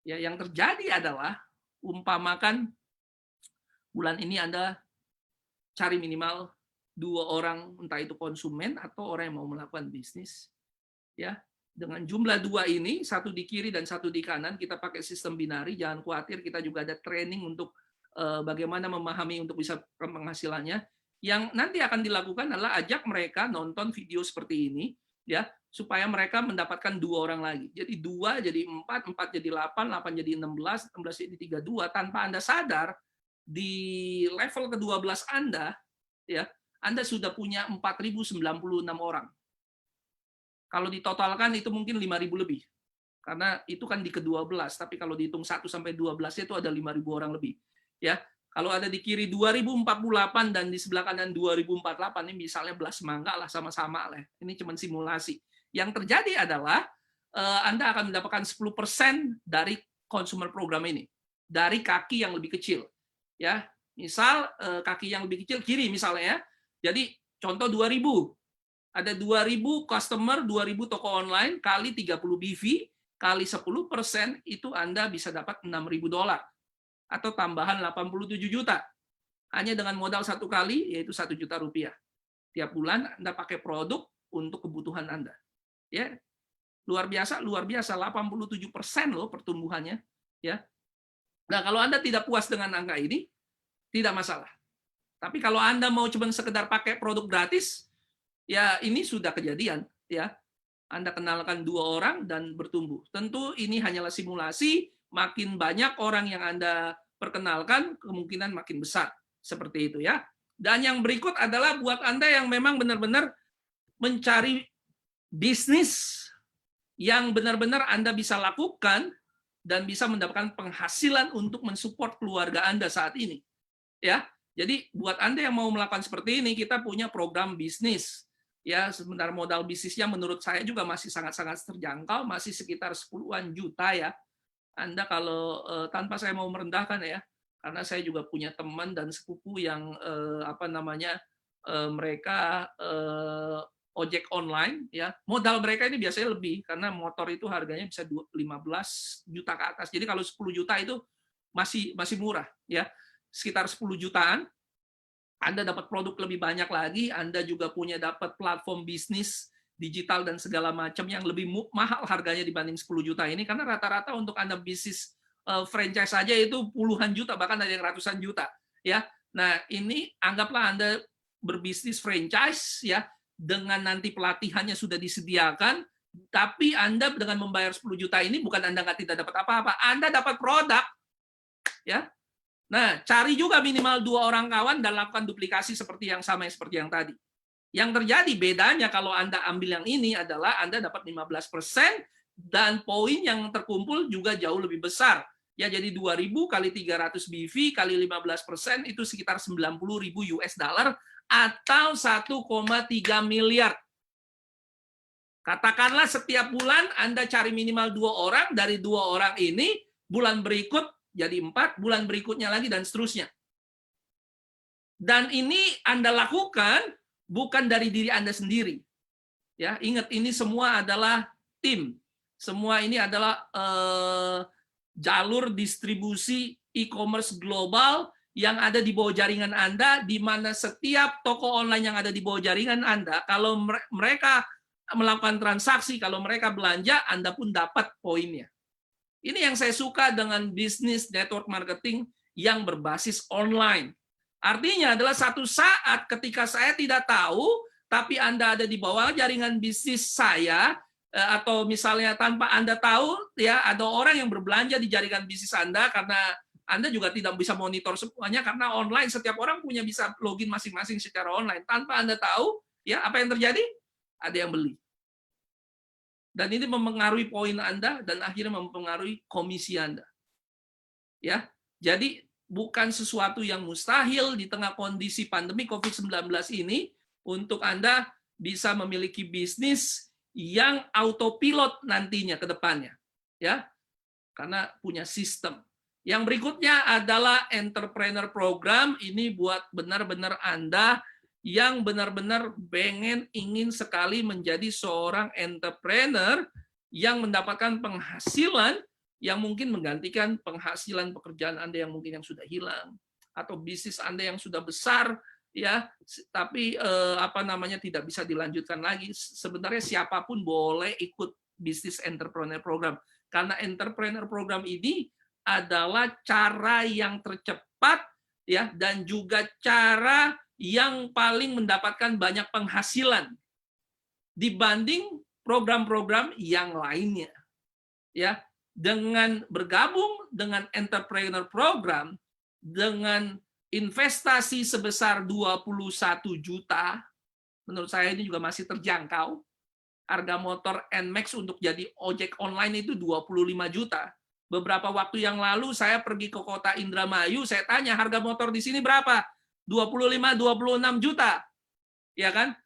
Ya, yang terjadi adalah umpamakan bulan ini Anda cari minimal 2 orang, entah itu konsumen atau orang yang mau melakukan bisnis. Ya, dengan jumlah 2 ini, satu di kiri dan satu di kanan, kita pakai sistem binari. Jangan khawatir, kita juga ada training untuk bagaimana memahami untuk bisa penghasilannya. Yang nanti akan dilakukan adalah ajak mereka nonton video seperti ini, ya, supaya mereka mendapatkan 2 orang lagi. Jadi 2 jadi 4, 4 jadi 8, 8 jadi 16, 16 jadi 32. Tanpa Anda sadar, di level ke-12 Anda, ya, Anda sudah punya 4.096 orang. Kalau ditotalkan itu mungkin 5.000 lebih. Karena itu kan di ke-12, tapi kalau dihitung 1 sampai 12 itu ada 5.000 orang lebih. Ya, kalau ada di kiri 2048 dan di sebelah kanan 2048, ini misalnya belas mangga lah, sama-sama lah. Ini cuma simulasi. Yang terjadi adalah Anda akan mendapatkan 10% dari consumer program ini, dari kaki yang lebih kecil. Ya, misal kaki yang lebih kecil kiri misalnya ya. Jadi contoh 2.000. Ada 2.000 customer, 2.000 toko online kali 30 BV kali 10% itu Anda bisa dapat $6.000 atau tambahan 87 juta. Hanya dengan modal 1 kali yaitu 1 juta rupiah. Tiap bulan Anda pakai produk untuk kebutuhan Anda. Ya. Luar biasa 87% loh pertumbuhannya, ya. Nah, kalau Anda tidak puas dengan angka ini, tidak masalah. Tapi kalau Anda mau cuma sekedar pakai produk gratis, ya ini sudah kejadian, ya. Anda kenalkan 2 orang dan bertumbuh. Tentu ini hanyalah simulasi, makin banyak orang yang Anda perkenalkan, kemungkinan makin besar. Seperti itu ya. Dan yang berikut adalah buat Anda yang memang benar-benar mencari bisnis yang benar-benar Anda bisa lakukan dan bisa mendapatkan penghasilan untuk mensupport keluarga Anda saat ini. Ya. Jadi buat Anda yang mau melakukan seperti ini, kita punya program bisnis. Ya, sebenarnya modal bisnisnya menurut saya juga masih sangat-sangat terjangkau, masih sekitar 10-an juta ya. Anda kalau tanpa saya mau merendahkan ya, karena saya juga punya teman dan sepupu yang mereka ojek online ya. Modal mereka ini biasanya lebih karena motor itu harganya bisa 15 juta ke atas. Jadi kalau 10 juta itu masih murah ya. Sekitar 10 jutaan. Anda dapat produk lebih banyak lagi, Anda juga punya dapat platform bisnis digital dan segala macam yang lebih mahal harganya dibanding 10 juta ini, karena rata-rata untuk Anda bisnis franchise saja itu puluhan juta, bahkan ada yang ratusan juta. Ya, nah ini anggaplah Anda berbisnis franchise ya, dengan nanti pelatihannya sudah disediakan, tapi Anda dengan membayar 10 juta ini bukan Anda tidak dapat apa-apa, Anda dapat produk, ya. Nah, cari juga minimal 2 orang kawan dan lakukan duplikasi seperti yang sama seperti yang tadi. Yang terjadi bedanya kalau Anda ambil yang ini adalah Anda dapat 15% dan poin yang terkumpul juga jauh lebih besar. Ya, jadi 2.000 kali 300 BV kali 15% itu sekitar 90.000 US dollar atau 1,3 miliar. Katakanlah setiap bulan Anda cari minimal 2 orang, dari 2 orang ini bulan berikut jadi 4, bulan berikutnya lagi, dan seterusnya. Dan ini Anda lakukan bukan dari diri Anda sendiri. Ya, ingat ini semua adalah tim. Semua ini adalah jalur distribusi e-commerce global yang ada di bawah jaringan Anda, di mana setiap toko online yang ada di bawah jaringan Anda, kalau mereka melakukan transaksi, kalau mereka belanja, Anda pun dapat poinnya. Ini yang saya suka dengan bisnis network marketing yang berbasis online. Artinya adalah satu saat ketika saya tidak tahu, tapi Anda ada di bawah jaringan bisnis saya, atau misalnya tanpa Anda tahu, ya ada orang yang berbelanja di jaringan bisnis Anda karena Anda juga tidak bisa monitor semuanya karena online. Setiap orang punya bisa login masing-masing secara online. Tanpa Anda tahu, ya apa yang terjadi? Ada yang beli. Dan ini mempengaruhi poin Anda dan akhirnya mempengaruhi komisi Anda. Ya, jadi bukan sesuatu yang mustahil di tengah kondisi pandemi COVID-19 ini untuk Anda bisa memiliki bisnis yang autopilot nantinya ke depannya. Ya, karena punya sistem. Yang berikutnya adalah entrepreneur program. Ini buat benar-benar Anda yang benar-benar ingin sekali menjadi seorang entrepreneur yang mendapatkan penghasilan yang mungkin menggantikan penghasilan pekerjaan Anda yang mungkin yang sudah hilang, atau bisnis Anda yang sudah besar ya, tapi apa namanya tidak bisa dilanjutkan lagi. Sebenarnya siapapun boleh ikut bisnis entrepreneur program, karena entrepreneur program ini adalah cara yang tercepat ya, dan juga cara yang paling mendapatkan banyak penghasilan dibanding program-program yang lainnya. Ya, dengan bergabung dengan entrepreneur program dengan investasi sebesar 21 juta, menurut saya ini juga masih terjangkau. Harga motor NMAX untuk jadi ojek online itu 25 juta. Beberapa waktu yang lalu saya pergi ke kota Indramayu, saya tanya harga motor di sini berapa? 25-26 juta. Ya kan?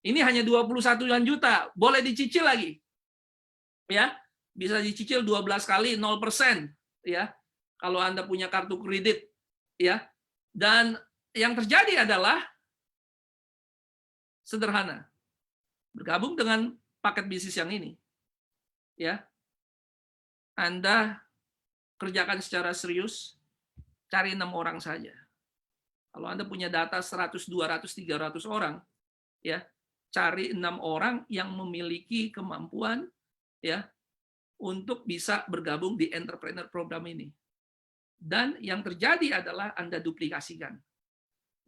Ini hanya 21 juta, boleh dicicil lagi. Ya, bisa dicicil 12 kali 0%, ya. Kalau Anda punya kartu kredit, ya. Dan yang terjadi adalah sederhana. Bergabung dengan paket bisnis yang ini, ya. Anda kerjakan secara serius, cari 6 orang saja. Kalau Anda punya data 100, 200, 300 orang, ya, cari 6 orang yang memiliki kemampuan ya untuk bisa bergabung di entrepreneur program ini. Dan yang terjadi adalah Anda duplikasikan.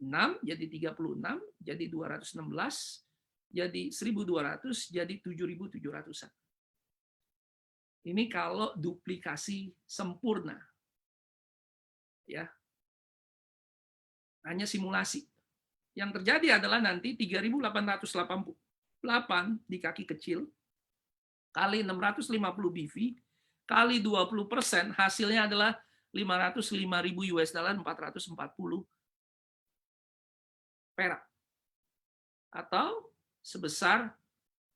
6 jadi 36, jadi 216, jadi 1.200, jadi 7.700-an. Ini kalau duplikasi sempurna. Ya. Hanya simulasi. Yang terjadi adalah nanti 3.888 di kaki kecil kali 650 BV kali 20%, hasilnya adalah 505.000 US dollar, 440 perak atau sebesar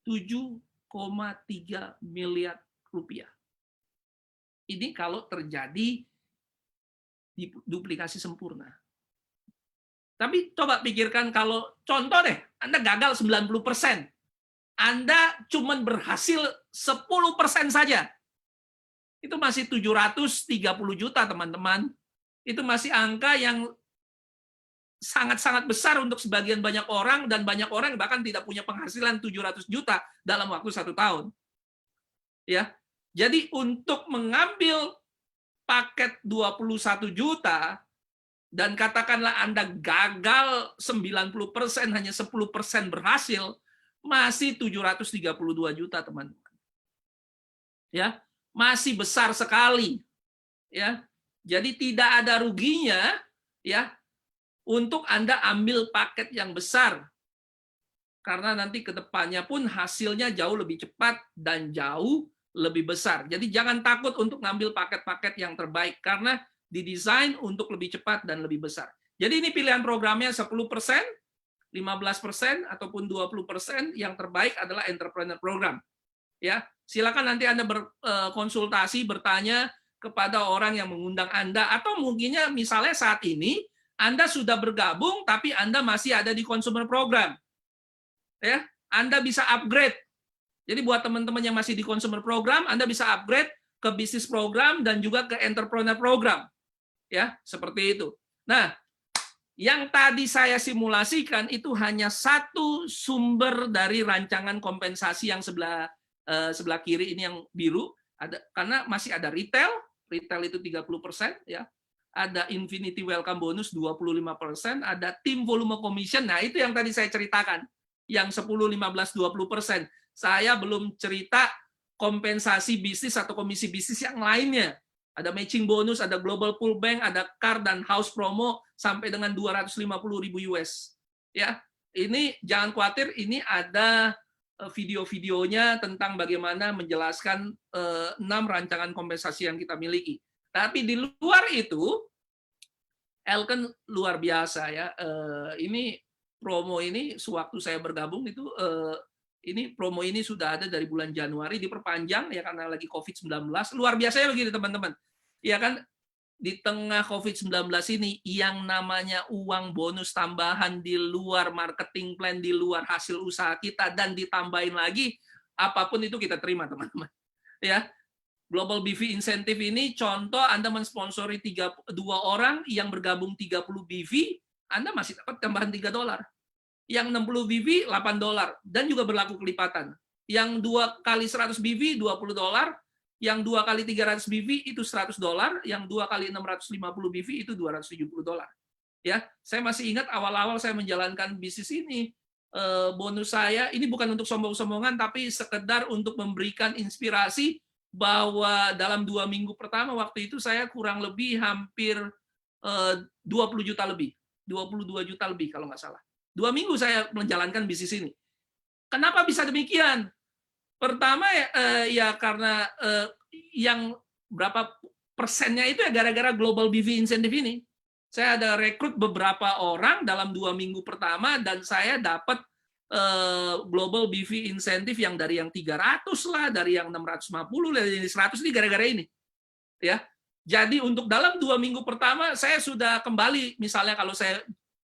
7,3 miliar rupiah. Ini kalau terjadi duplikasi sempurna. Tapi coba pikirkan kalau contoh deh, Anda gagal 90%. Anda cuma berhasil 10% saja. Itu masih 730 juta, teman-teman. Itu masih angka yang sangat-sangat besar untuk sebagian banyak orang, dan banyak orang bahkan tidak punya penghasilan 700 juta dalam waktu 1 tahun. Ya. Jadi untuk mengambil paket 21 juta, dan katakanlah Anda gagal 90%, hanya 10% berhasil, masih 732 juta, teman-teman. Ya, masih besar sekali. Ya. Jadi tidak ada ruginya ya untuk Anda ambil paket yang besar. Karena nanti ke depannya pun hasilnya jauh lebih cepat dan jauh lebih besar. Jadi jangan takut untuk ngambil paket-paket yang terbaik karena didesain untuk lebih cepat dan lebih besar. Jadi ini pilihan programnya 10%, 15%, ataupun 20%. Yang terbaik adalah entrepreneur program. Ya, silakan nanti Anda berkonsultasi, bertanya kepada orang yang mengundang Anda, atau mungkinnya misalnya saat ini Anda sudah bergabung tapi Anda masih ada di consumer program. Ya, Anda bisa upgrade. Jadi buat teman-teman yang masih di consumer program, Anda bisa upgrade ke bisnis program dan juga ke entrepreneur program. Ya, seperti itu. Nah, yang tadi saya simulasikan itu hanya satu sumber dari rancangan kompensasi yang sebelah kiri ini yang biru, ada karena masih ada retail itu 30% ya. Ada infinity welcome bonus 25%, ada tim volume commission. Nah, itu yang tadi saya ceritakan. Yang 10, 15, 20%. Saya belum cerita kompensasi bisnis atau komisi bisnis yang lainnya. Ada matching bonus, ada global pool bank, ada car dan house promo sampai dengan 250.000 US. Ya, ini jangan khawatir, ini ada video-videonya tentang bagaimana menjelaskan 6 rancangan kompensasi yang kita miliki. Tapi di luar itu, Elken luar biasa ya. Ini promo ini sewaktu saya bergabung itu ini promo ini sudah ada dari bulan Januari, diperpanjang ya karena lagi COVID-19. Luar biasanya begini teman-teman. Ya kan, di tengah COVID-19 ini yang namanya uang bonus tambahan di luar marketing plan, di luar hasil usaha kita, dan ditambahin lagi, apapun itu kita terima teman-teman. Ya, Global BV Incentive ini contoh Anda mensponsori 2 orang yang bergabung 30 BV, Anda masih dapat tambahan $3. Yang 60 BV $8 dan juga berlaku kelipatan. Yang 2 kali 100 BV $20, yang 2 kali 300 BV itu $100, yang 2 kali 650 BV itu $270. Ya, saya masih ingat awal-awal saya menjalankan bisnis ini, bonus saya ini bukan untuk sombong-sombongan, tapi sekedar untuk memberikan inspirasi bahwa dalam 2 minggu pertama waktu itu saya kurang lebih hampir 20 juta lebih, 22 juta lebih kalau nggak salah. 2 minggu saya menjalankan bisnis ini. Kenapa bisa demikian? Pertama ya karena yang berapa persennya itu ya gara-gara Global BV Incentive ini. Saya ada rekrut beberapa orang dalam 2 minggu pertama dan saya dapat Global BV Incentive yang dari yang 300 lah, dari yang 650, dari yang 100 ini gara-gara ini. Ya. Jadi untuk dalam 2 minggu pertama saya sudah kembali, misalnya kalau saya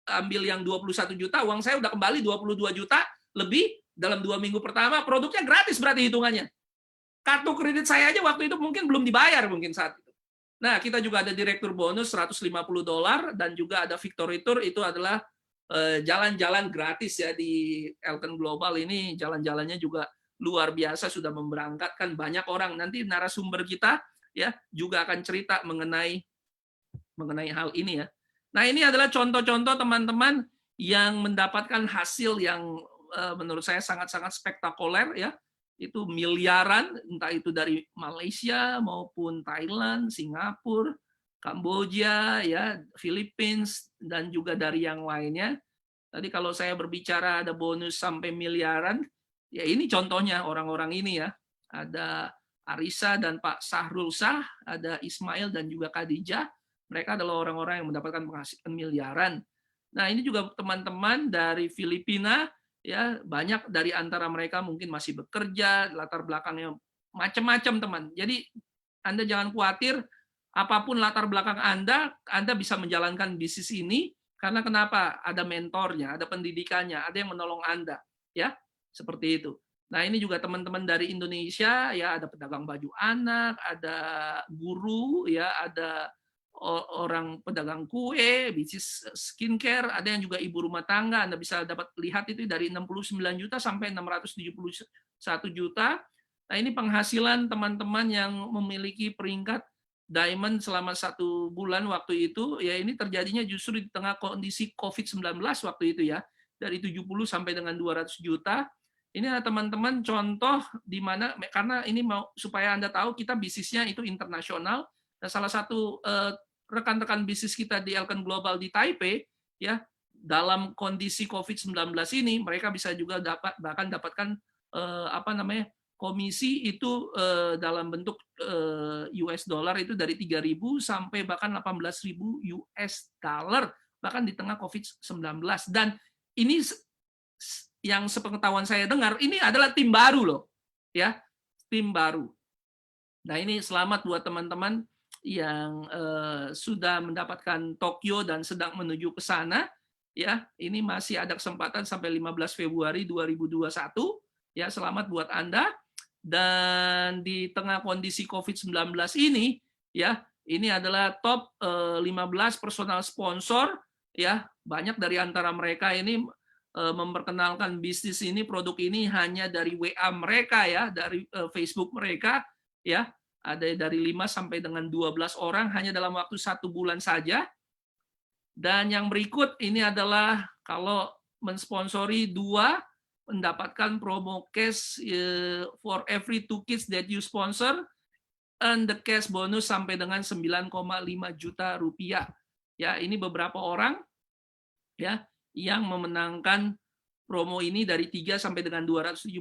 ambil yang 21 juta, uang saya udah kembali 22 juta lebih dalam 2 minggu pertama, produknya gratis berarti hitungannya. Kartu kredit saya aja waktu itu mungkin belum dibayar mungkin saat itu. Nah, kita juga ada direktur bonus $150 dan juga ada Victory Tour, itu adalah jalan-jalan gratis ya di Elken Global ini, jalan-jalannya juga luar biasa, sudah memberangkatkan banyak orang. Nanti narasumber kita ya juga akan cerita mengenai hal ini ya. Nah, ini adalah contoh-contoh teman-teman yang mendapatkan hasil yang menurut saya sangat-sangat spektakuler ya. Itu miliaran, entah itu dari Malaysia maupun Thailand, Singapura, Kamboja, ya, Philippines, dan juga dari yang lainnya. Tadi kalau saya berbicara ada bonus sampai miliaran, ya ini contohnya orang-orang ini ya. Ada Arisa dan Pak Sahrul Shah, ada Ismail dan juga Khadijah. Mereka adalah orang-orang yang mendapatkan penghasilan miliaran. Nah, ini juga teman-teman dari Filipina, ya banyak dari antara mereka mungkin masih bekerja, latar belakangnya macam-macam teman. Jadi Anda jangan khawatir, apapun latar belakang Anda bisa menjalankan bisnis ini karena kenapa? Ada mentornya, ada pendidikannya, ada yang menolong Anda, ya seperti itu. Nah ini juga teman-teman dari Indonesia, ya ada pedagang baju anak, ada guru, ya ada orang pedagang kue, bisnis skincare, ada yang juga ibu rumah tangga. Anda bisa dapat lihat itu dari 69 juta sampai 671 juta. Nah, ini penghasilan teman-teman yang memiliki peringkat diamond selama 1 bulan waktu itu, ya ini terjadinya justru di tengah kondisi COVID-19 waktu itu ya, dari 70 sampai dengan 200 juta. Ini adalah teman-teman contoh di mana, karena ini mau supaya Anda tahu kita bisnisnya itu internasional, dan salah satu rekan-rekan bisnis kita di Elken Global di Taipei, ya dalam kondisi COVID-19 ini mereka bisa juga bahkan dapatkan komisi itu dalam bentuk US dollar itu dari 3.000 sampai bahkan 18.000 US dollar bahkan di tengah COVID-19. Dan ini yang sepengetahuan saya dengar ini adalah tim baru loh, ya tim baru. Nah ini selamat buat teman-teman yang sudah mendapatkan Tokyo dan sedang menuju ke sana, ya ini masih ada kesempatan sampai 15 Februari 2021, ya selamat buat Anda. Dan di tengah kondisi COVID-19 ini, ya ini adalah top 15 personal sponsor, ya banyak dari antara mereka ini memperkenalkan bisnis ini, produk ini hanya dari WA mereka ya, dari Facebook mereka, ya. Ada dari 5 sampai dengan 12 orang hanya dalam waktu 1 bulan saja. Dan yang berikut ini adalah kalau mensponsori 2 mendapatkan promo cash for every 2 kids that you sponsor, and the cash bonus sampai dengan 9,5 juta rupiah. Ya, ini beberapa orang ya yang memenangkan promo ini dari 3 sampai dengan 272.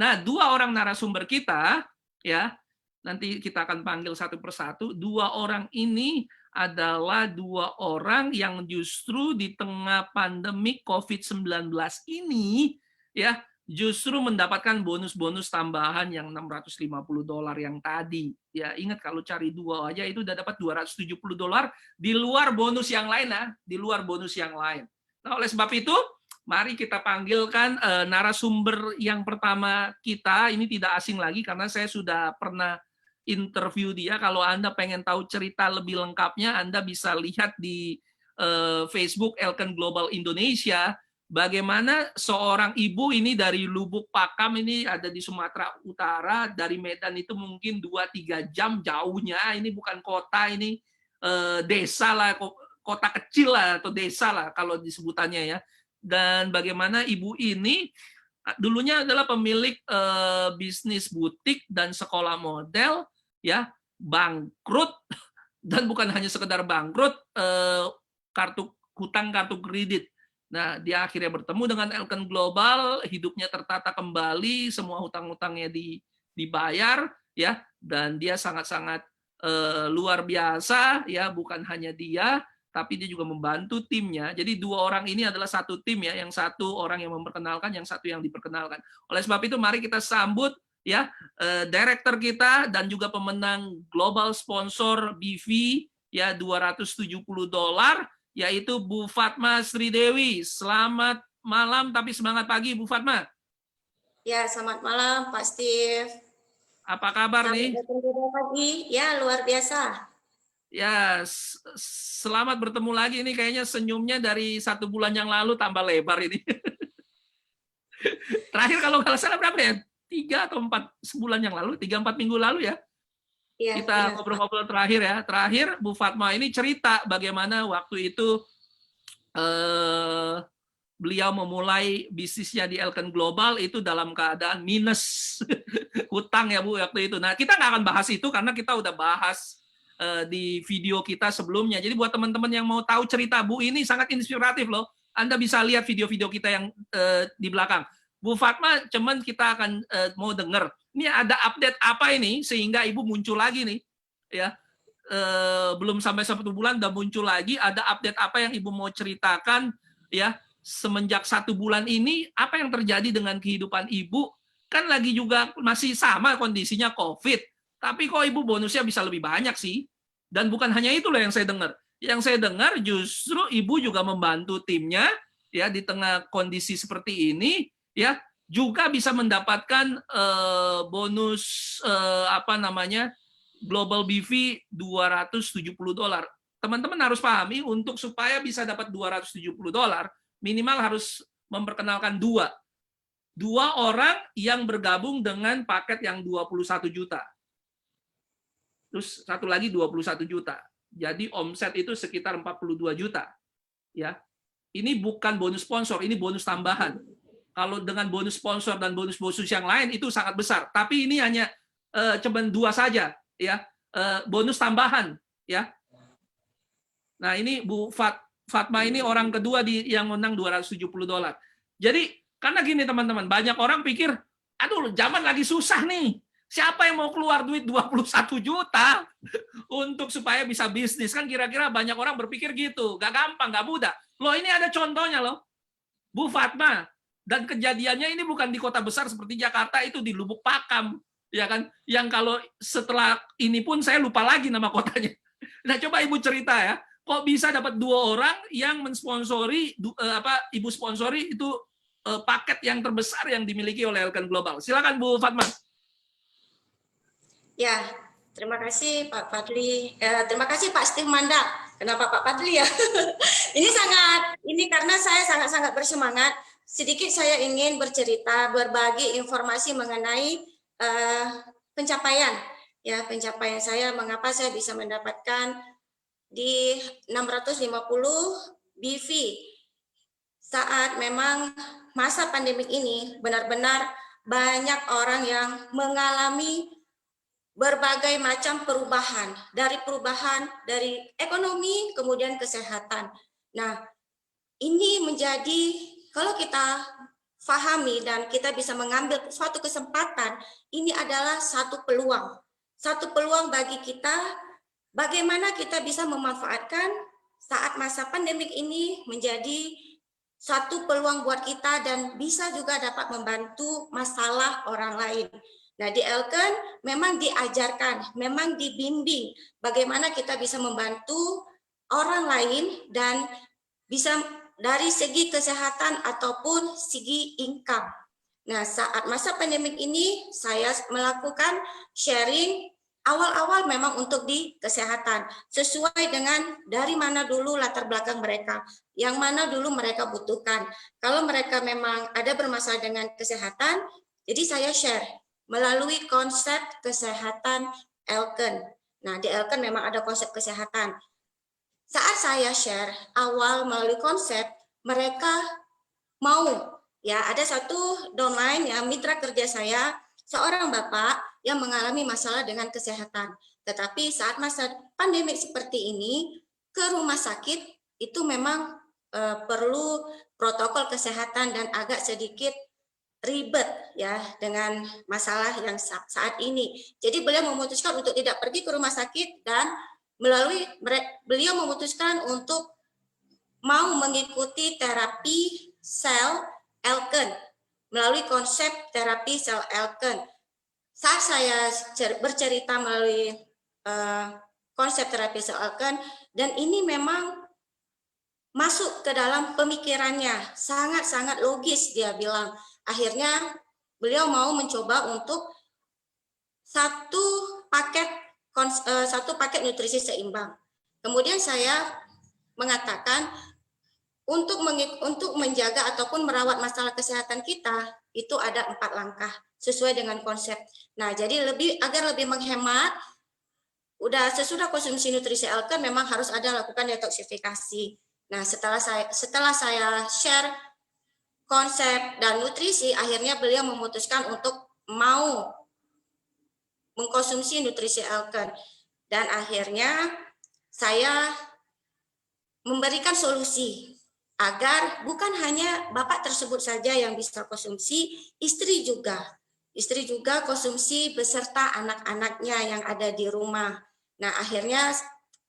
Nah, 2 orang narasumber kita ya nanti kita akan panggil satu persatu. 2 orang ini adalah 2 orang yang justru di tengah pandemi COVID-19 ini ya justru mendapatkan bonus-bonus tambahan yang $650 yang tadi. Ya, ingat kalau cari 2 aja itu udah dapat $270 di luar bonus yang lain ya, di luar bonus yang lain. Nah, oleh sebab itu mari kita panggilkan narasumber yang pertama kita. Ini tidak asing lagi karena saya sudah pernah interview dia. Kalau Anda pengen tahu cerita lebih lengkapnya, Anda bisa lihat di Facebook Elken Global Indonesia, bagaimana seorang ibu ini dari Lubuk Pakam ini ada di Sumatera Utara, dari Medan itu mungkin 2-3 jam jauhnya, ini bukan kota, ini desa lah, kota kecil lah atau desa lah kalau disebutannya ya. Dan bagaimana ibu ini dulunya adalah pemilik bisnis butik dan sekolah model, ya, bangkrut, dan bukan hanya sekedar bangkrut, hutang kartu kredit. Nah, dia akhirnya bertemu dengan Elken Global, hidupnya tertata kembali, semua hutang-hutangnya dibayar, ya, dan dia sangat-sangat luar biasa, ya, bukan hanya dia, tapi dia juga membantu timnya. Jadi 2 orang ini adalah satu tim ya, yang satu orang yang memperkenalkan, yang satu yang diperkenalkan. Oleh sebab itu, mari kita sambut ya director kita dan juga pemenang global sponsor BV ya $270, yaitu Bu Fatma Sridewi. Selamat malam tapi semangat pagi Bu Fatma. Ya, selamat malam Pak Steve. Apa kabar nih? Pagi. Ya, luar biasa. Ya, selamat bertemu lagi. Ini kayaknya senyumnya dari 1 bulan yang lalu tambah lebar ini. Terakhir kalau nggak salah berapa ya? 3 atau 4 sebulan yang lalu, 3-4 minggu lalu ya. Ya, kita ngobrol-ngobrol terakhir ya. Terakhir Bu Fatma ini cerita bagaimana waktu itu beliau memulai bisnisnya di Elken Global itu dalam keadaan minus hutang ya Bu waktu itu. Nah, kita nggak akan bahas itu karena kita udah bahas di video kita sebelumnya. Jadi buat teman-teman yang mau tahu cerita Bu ini sangat inspiratif loh. Anda bisa lihat video-video kita yang di belakang. Bu Fatma, cuman kita akan mau dengar. Ini ada update apa ini sehingga Ibu muncul lagi nih, ya belum sampai 1 bulan udah muncul lagi. Ada update apa yang Ibu mau ceritakan, ya semenjak 1 bulan ini apa yang terjadi dengan kehidupan Ibu? Kan lagi juga masih sama kondisinya COVID, tapi kok Ibu bonusnya bisa lebih banyak sih? Dan bukan hanya itu loh yang saya dengar. Yang saya dengar justru Ibu juga membantu timnya, ya di tengah kondisi seperti ini. Ya, juga bisa mendapatkan bonus Global BV $270. Teman-teman harus pahami untuk supaya bisa dapat $270 minimal harus memperkenalkan 2 orang yang bergabung dengan paket yang 21 juta. Terus satu lagi 21 juta. Jadi omset itu sekitar 42 juta. Ya. Ini bukan bonus sponsor, ini bonus tambahan. Kalau dengan bonus sponsor dan bonus-bonus yang lain itu sangat besar, tapi ini hanya cuma 2 saja, ya bonus tambahan, ya. Nah ini Bu Fatma ini orang kedua yang menang $270. Jadi karena gini teman-teman, banyak orang pikir, aduh zaman lagi susah nih, siapa yang mau keluar duit 21 juta untuk supaya bisa bisnis? Kan kira-kira banyak orang berpikir gitu, gak gampang, gak mudah. Loh ini ada contohnya loh, Bu Fatma. Dan kejadiannya ini bukan di kota besar seperti Jakarta, itu di Lubuk Pakam, ya kan? Yang kalau setelah ini pun saya lupa lagi nama kotanya. Nah, coba Ibu cerita ya, kok bisa dapat 2 orang yang mensponsori Ibu sponsori itu paket yang terbesar yang dimiliki oleh Elken Global. Silakan Bu Fatma. Ya, terima kasih Pak Fadli. Terima kasih Pak Steve Manda. Kenapa Pak Fadli ya? Ini karena saya sangat-sangat bersemangat. Sedikit saya ingin bercerita, berbagi informasi mengenai pencapaian saya, mengapa saya bisa mendapatkan di 650 BV saat memang masa pandemik ini benar-benar banyak orang yang mengalami berbagai macam perubahan dari ekonomi kemudian kesehatan. Nah, ini menjadi kalau kita pahami dan kita bisa mengambil suatu kesempatan, ini adalah satu peluang bagi kita, bagaimana kita bisa memanfaatkan saat masa pandemik ini menjadi satu peluang buat kita dan bisa juga dapat membantu masalah orang lain. Nah, di Elken memang diajarkan, memang dibimbing bagaimana kita bisa membantu orang lain dan bisa dari segi kesehatan ataupun segi income. Nah, saat masa pandemik ini saya melakukan sharing awal-awal memang untuk di kesehatan, sesuai dengan dari mana dulu latar belakang mereka, yang mana dulu mereka butuhkan. Kalau mereka memang ada bermasalah dengan kesehatan, jadi saya share melalui konsep kesehatan Elken. Nah, di Elken memang ada konsep kesehatan. Saat saya share awal melalui konsep, mereka mau. Ya, ada satu downline yang mitra kerja saya, seorang bapak yang mengalami masalah dengan kesehatan. Tetapi saat masa pandemi seperti ini, ke rumah sakit itu memang perlu protokol kesehatan dan agak sedikit ribet ya dengan masalah yang saat ini. Jadi beliau memutuskan untuk tidak pergi ke rumah sakit dan beliau memutuskan untuk mau mengikuti terapi sel Elken melalui konsep terapi sel Elken. Saat saya bercerita melalui konsep terapi sel Elken, dan ini memang masuk ke dalam pemikirannya, sangat-sangat logis dia bilang. Akhirnya beliau mau mencoba untuk satu paket nutrisi seimbang. Kemudian saya mengatakan untuk menjaga ataupun merawat masalah kesehatan kita itu ada 4 langkah sesuai dengan konsep. Nah, jadi agar lebih menghemat, sesudah konsumsi nutrisi Elken memang harus ada lakukan detoksifikasi. Nah, setelah saya share konsep dan nutrisi, akhirnya beliau memutuskan untuk mau mengkonsumsi nutrisi Elken. Dan akhirnya saya memberikan solusi agar bukan hanya bapak tersebut saja yang bisa konsumsi, istri juga konsumsi beserta anak-anaknya yang ada di rumah. Nah, akhirnya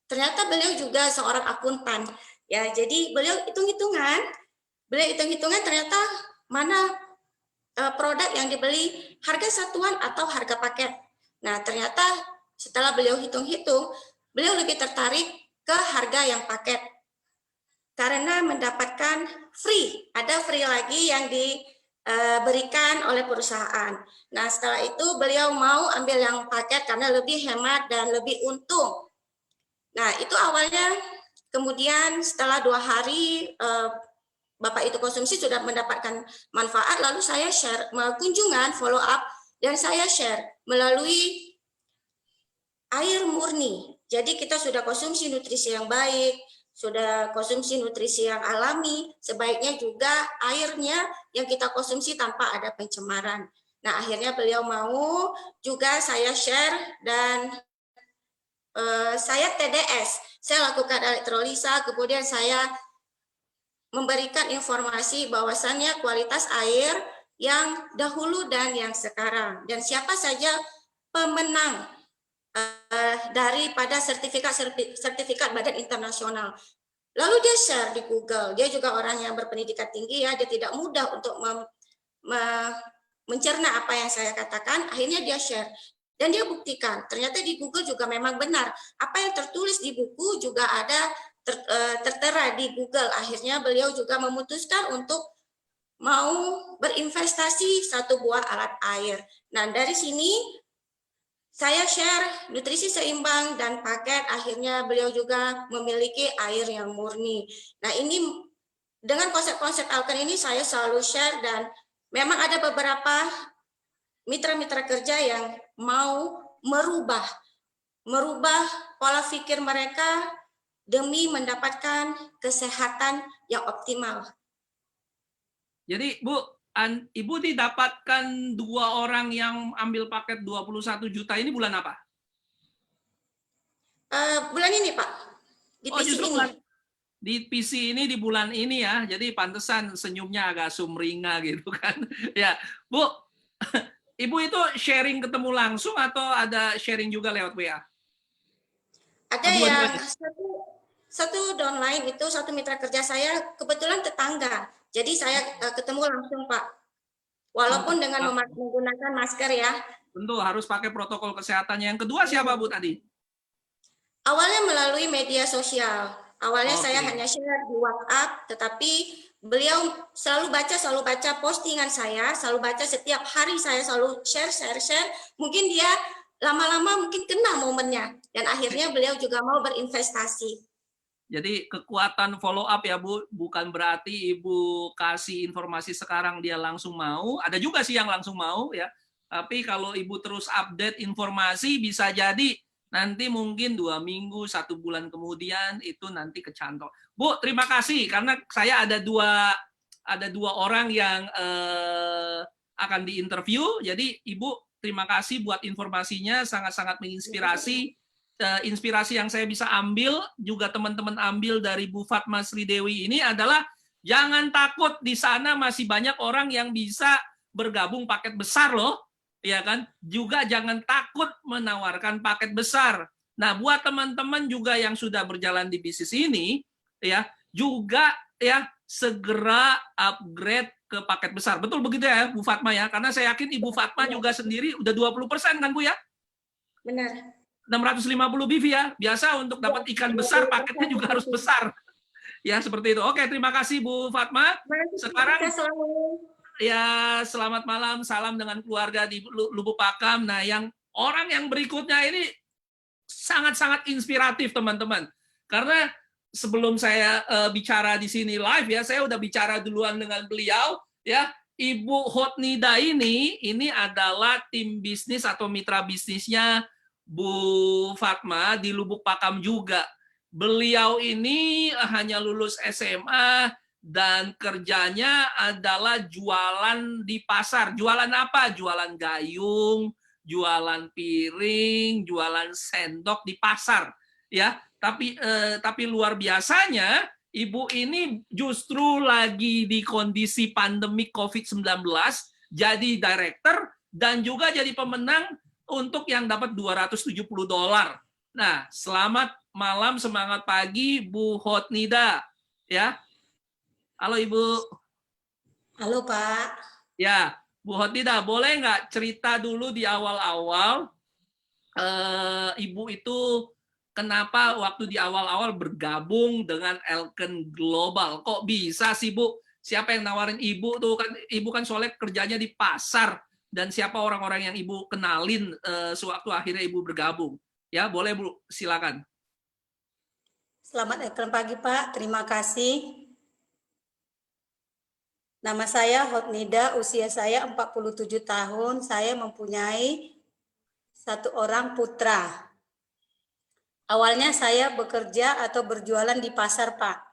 ternyata beliau juga seorang akuntan. Ya, jadi beliau hitung-hitungan ternyata mana produk yang dibeli harga satuan atau harga paket. Nah, ternyata setelah beliau hitung-hitung, beliau lebih tertarik ke harga yang paket. Karena mendapatkan ada free lagi yang diberikan oleh perusahaan. Nah, setelah itu beliau mau ambil yang paket karena lebih hemat dan lebih untung. Nah, itu awalnya. Kemudian setelah 2 hari Bapak itu konsumsi sudah mendapatkan manfaat, lalu saya share kunjungan follow up dan saya share melalui air murni. Jadi kita sudah konsumsi nutrisi yang baik, sudah konsumsi nutrisi yang alami, sebaiknya juga airnya yang kita konsumsi tanpa ada pencemaran. Nah, akhirnya beliau mau, juga saya share dan saya TDS, saya lakukan elektrolisa, kemudian saya memberikan informasi bahwasannya kualitas air yang dahulu dan yang sekarang, dan siapa saja pemenang daripada sertifikat badan internasional. Lalu dia share di Google, dia juga orang yang berpendidikan tinggi ya, dia tidak mudah untuk mencerna apa yang saya katakan, akhirnya dia share. Dan dia buktikan, ternyata di Google juga memang benar. Apa yang tertulis di buku juga ada tertera di Google. Akhirnya beliau juga memutuskan untuk mau berinvestasi 1 buah alat air. Nah, dari sini saya share nutrisi seimbang dan paket, akhirnya beliau juga memiliki air yang murni. Nah, ini dengan konsep-konsep Elken ini saya selalu share, dan memang ada beberapa mitra-mitra kerja yang mau merubah pola pikir mereka demi mendapatkan kesehatan yang optimal. Jadi Bu, Ibu didapatkan 2 orang yang ambil paket 21 juta ini bulan apa? Bulan ini Pak, di PC ini. Di PC ini di bulan ini ya, jadi pantesan senyumnya agak sumringah gitu kan. Ya, Bu, Ibu itu sharing ketemu langsung atau ada sharing juga lewat WA? Ada yang satu downline itu, satu mitra kerja saya kebetulan tetangga. Jadi saya ketemu langsung Pak. Walaupun dengan menggunakan masker ya. Tentu harus pakai protokol kesehatan. Yang kedua siapa Bu tadi? Awalnya melalui media sosial. Awalnya saya hanya share di WhatsApp, tetapi beliau selalu baca postingan saya, selalu baca setiap hari, saya selalu share. Mungkin dia lama-lama mungkin kena momennya dan akhirnya beliau juga mau berinvestasi. Jadi kekuatan follow up ya Bu, bukan berarti Ibu kasih informasi sekarang dia langsung mau. Ada juga sih yang langsung mau ya. Tapi kalau Ibu terus update informasi bisa jadi nanti mungkin 2 minggu, 1 bulan kemudian itu nanti kecantol. Bu, terima kasih karena saya ada dua orang yang akan diinterview. Jadi Ibu terima kasih buat informasinya, sangat-sangat menginspirasi. Inspirasi yang saya bisa ambil, juga teman-teman ambil dari Bu Fatma Sridewi ini adalah jangan takut, di sana masih banyak orang yang bisa bergabung paket besar loh, ya kan? Juga jangan takut menawarkan paket besar. Nah, buat teman-teman juga yang sudah berjalan di bisnis ini, ya juga ya segera upgrade ke paket besar. Betul begitu ya, Bu Fatma ya? Karena saya yakin Ibu Fatma juga sendiri udah 20% kan Bu ya? Benar. 650 BV ya. Biasa untuk dapat ikan besar paketnya juga harus besar. Ya, seperti itu. Oke, terima kasih Bu Fatma. Sekarang ya selamat malam, salam dengan keluarga di Lubuk Pakam. Nah, orang yang berikutnya ini sangat-sangat inspiratif teman-teman. Karena sebelum saya bicara di sini live ya, saya udah bicara duluan dengan beliau ya. Ibu Hotnida ini adalah tim bisnis atau mitra bisnisnya Bu Fatma di Lubuk Pakam juga. Beliau ini hanya lulus SMA dan kerjanya adalah jualan di pasar. Jualan apa? Jualan gayung, jualan piring, jualan sendok di pasar. Ya, tapi luar biasanya Ibu ini justru lagi di kondisi pandemi COVID-19 jadi director dan juga jadi pemenang untuk yang dapat $270. Nah, selamat malam, semangat pagi, Bu Hotnida. Ya, halo Ibu. Halo Pak. Ya, Bu Hotnida, boleh nggak cerita dulu di awal-awal, Ibu itu kenapa waktu di awal-awal bergabung dengan Elken Global? Kok bisa sih Bu? Siapa yang nawarin Ibu tuh? Kan Ibu kan soalnya kerjanya di pasar. Dan siapa orang-orang yang Ibu kenalin sewaktu akhirnya Ibu bergabung? Ya, boleh Bu, silakan. Selamat pagi Pak, terima kasih. Nama saya Hotnida, usia saya 47 tahun, saya mempunyai 1 orang putra. Awalnya saya bekerja atau berjualan di pasar Pak.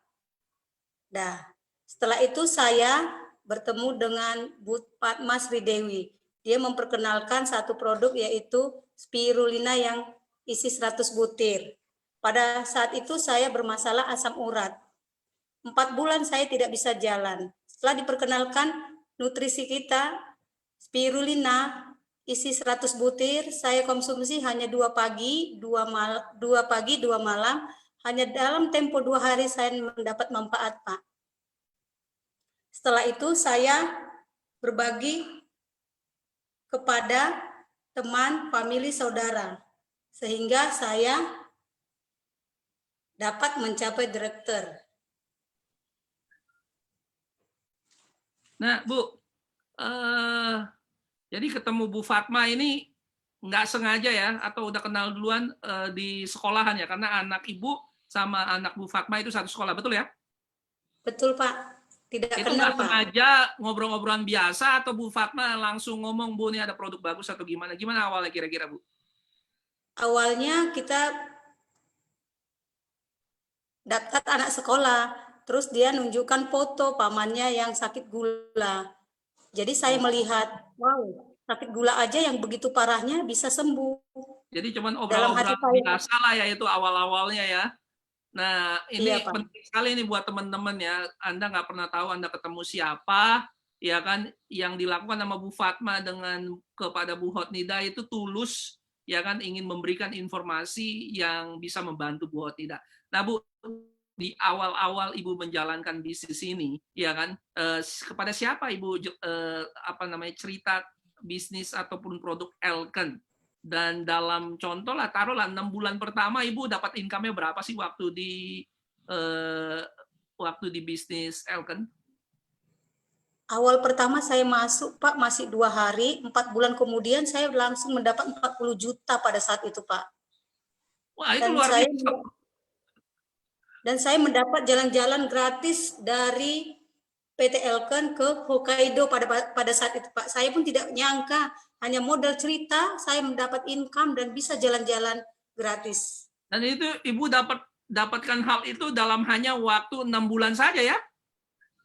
Nah, setelah itu saya bertemu dengan Bu Fatma Sridewi. Dia memperkenalkan satu produk yaitu spirulina yang isi 100 butir. Pada saat itu saya bermasalah asam urat. 4 bulan saya tidak bisa jalan. Setelah diperkenalkan nutrisi kita, spirulina isi 100 butir, saya konsumsi hanya 2 pagi, 2 malam. Hanya dalam tempo 2 hari saya mendapat manfaat, Pak. Setelah itu saya berbagi kepada teman, famili, saudara, sehingga saya dapat mencapai direktur. Nah, Bu, jadi ketemu Bu Fatma ini nggak sengaja ya, atau udah kenal duluan di sekolahan ya, karena anak Ibu sama anak Bu Fatma itu satu sekolah, betul ya? Betul Pak. Tidak itu kenal, nggak Pak. sengaja ngobrol-ngobrolan biasa atau Bu Fatma langsung ngomong, Bu ini ada produk bagus atau gimana? Gimana awalnya kira-kira Bu? Awalnya kita daftar anak sekolah, terus dia nunjukkan foto pamannya yang sakit gula. Jadi saya melihat, wow, sakit gula aja yang begitu parahnya bisa sembuh. Jadi cuman obrolan-obrolan biasa lah ya itu awal-awalnya ya. Nah, ini iya, penting sekali nih buat teman-teman ya. Anda nggak pernah tahu Anda ketemu siapa, ya kan? Yang dilakukan sama Bu Fatma kepada Bu Hotnida itu tulus, ya kan? Ingin memberikan informasi yang bisa membantu Bu Hotnida. Nah, Bu, di awal-awal Ibu menjalankan bisnis ini, ya kan? Kepada siapa Ibu cerita bisnis ataupun produk Elken? Dan dalam contoh lah, taruhlah 6 bulan pertama Ibu dapat income-nya berapa sih waktu di bisnis Elken? Awal pertama saya masuk, Pak, masih 2 hari, 4 bulan kemudian saya langsung mendapat 40 juta pada saat itu, Pak. Wah, itu Dan luar saya biasa. dan saya mendapat jalan-jalan gratis dari PT Elken ke Hokkaido pada saat itu, Pak. Saya pun tidak nyangka, hanya modal cerita saya mendapat income dan bisa jalan-jalan gratis. Dan itu Ibu dapatkan hal itu dalam hanya waktu 6 bulan saja ya?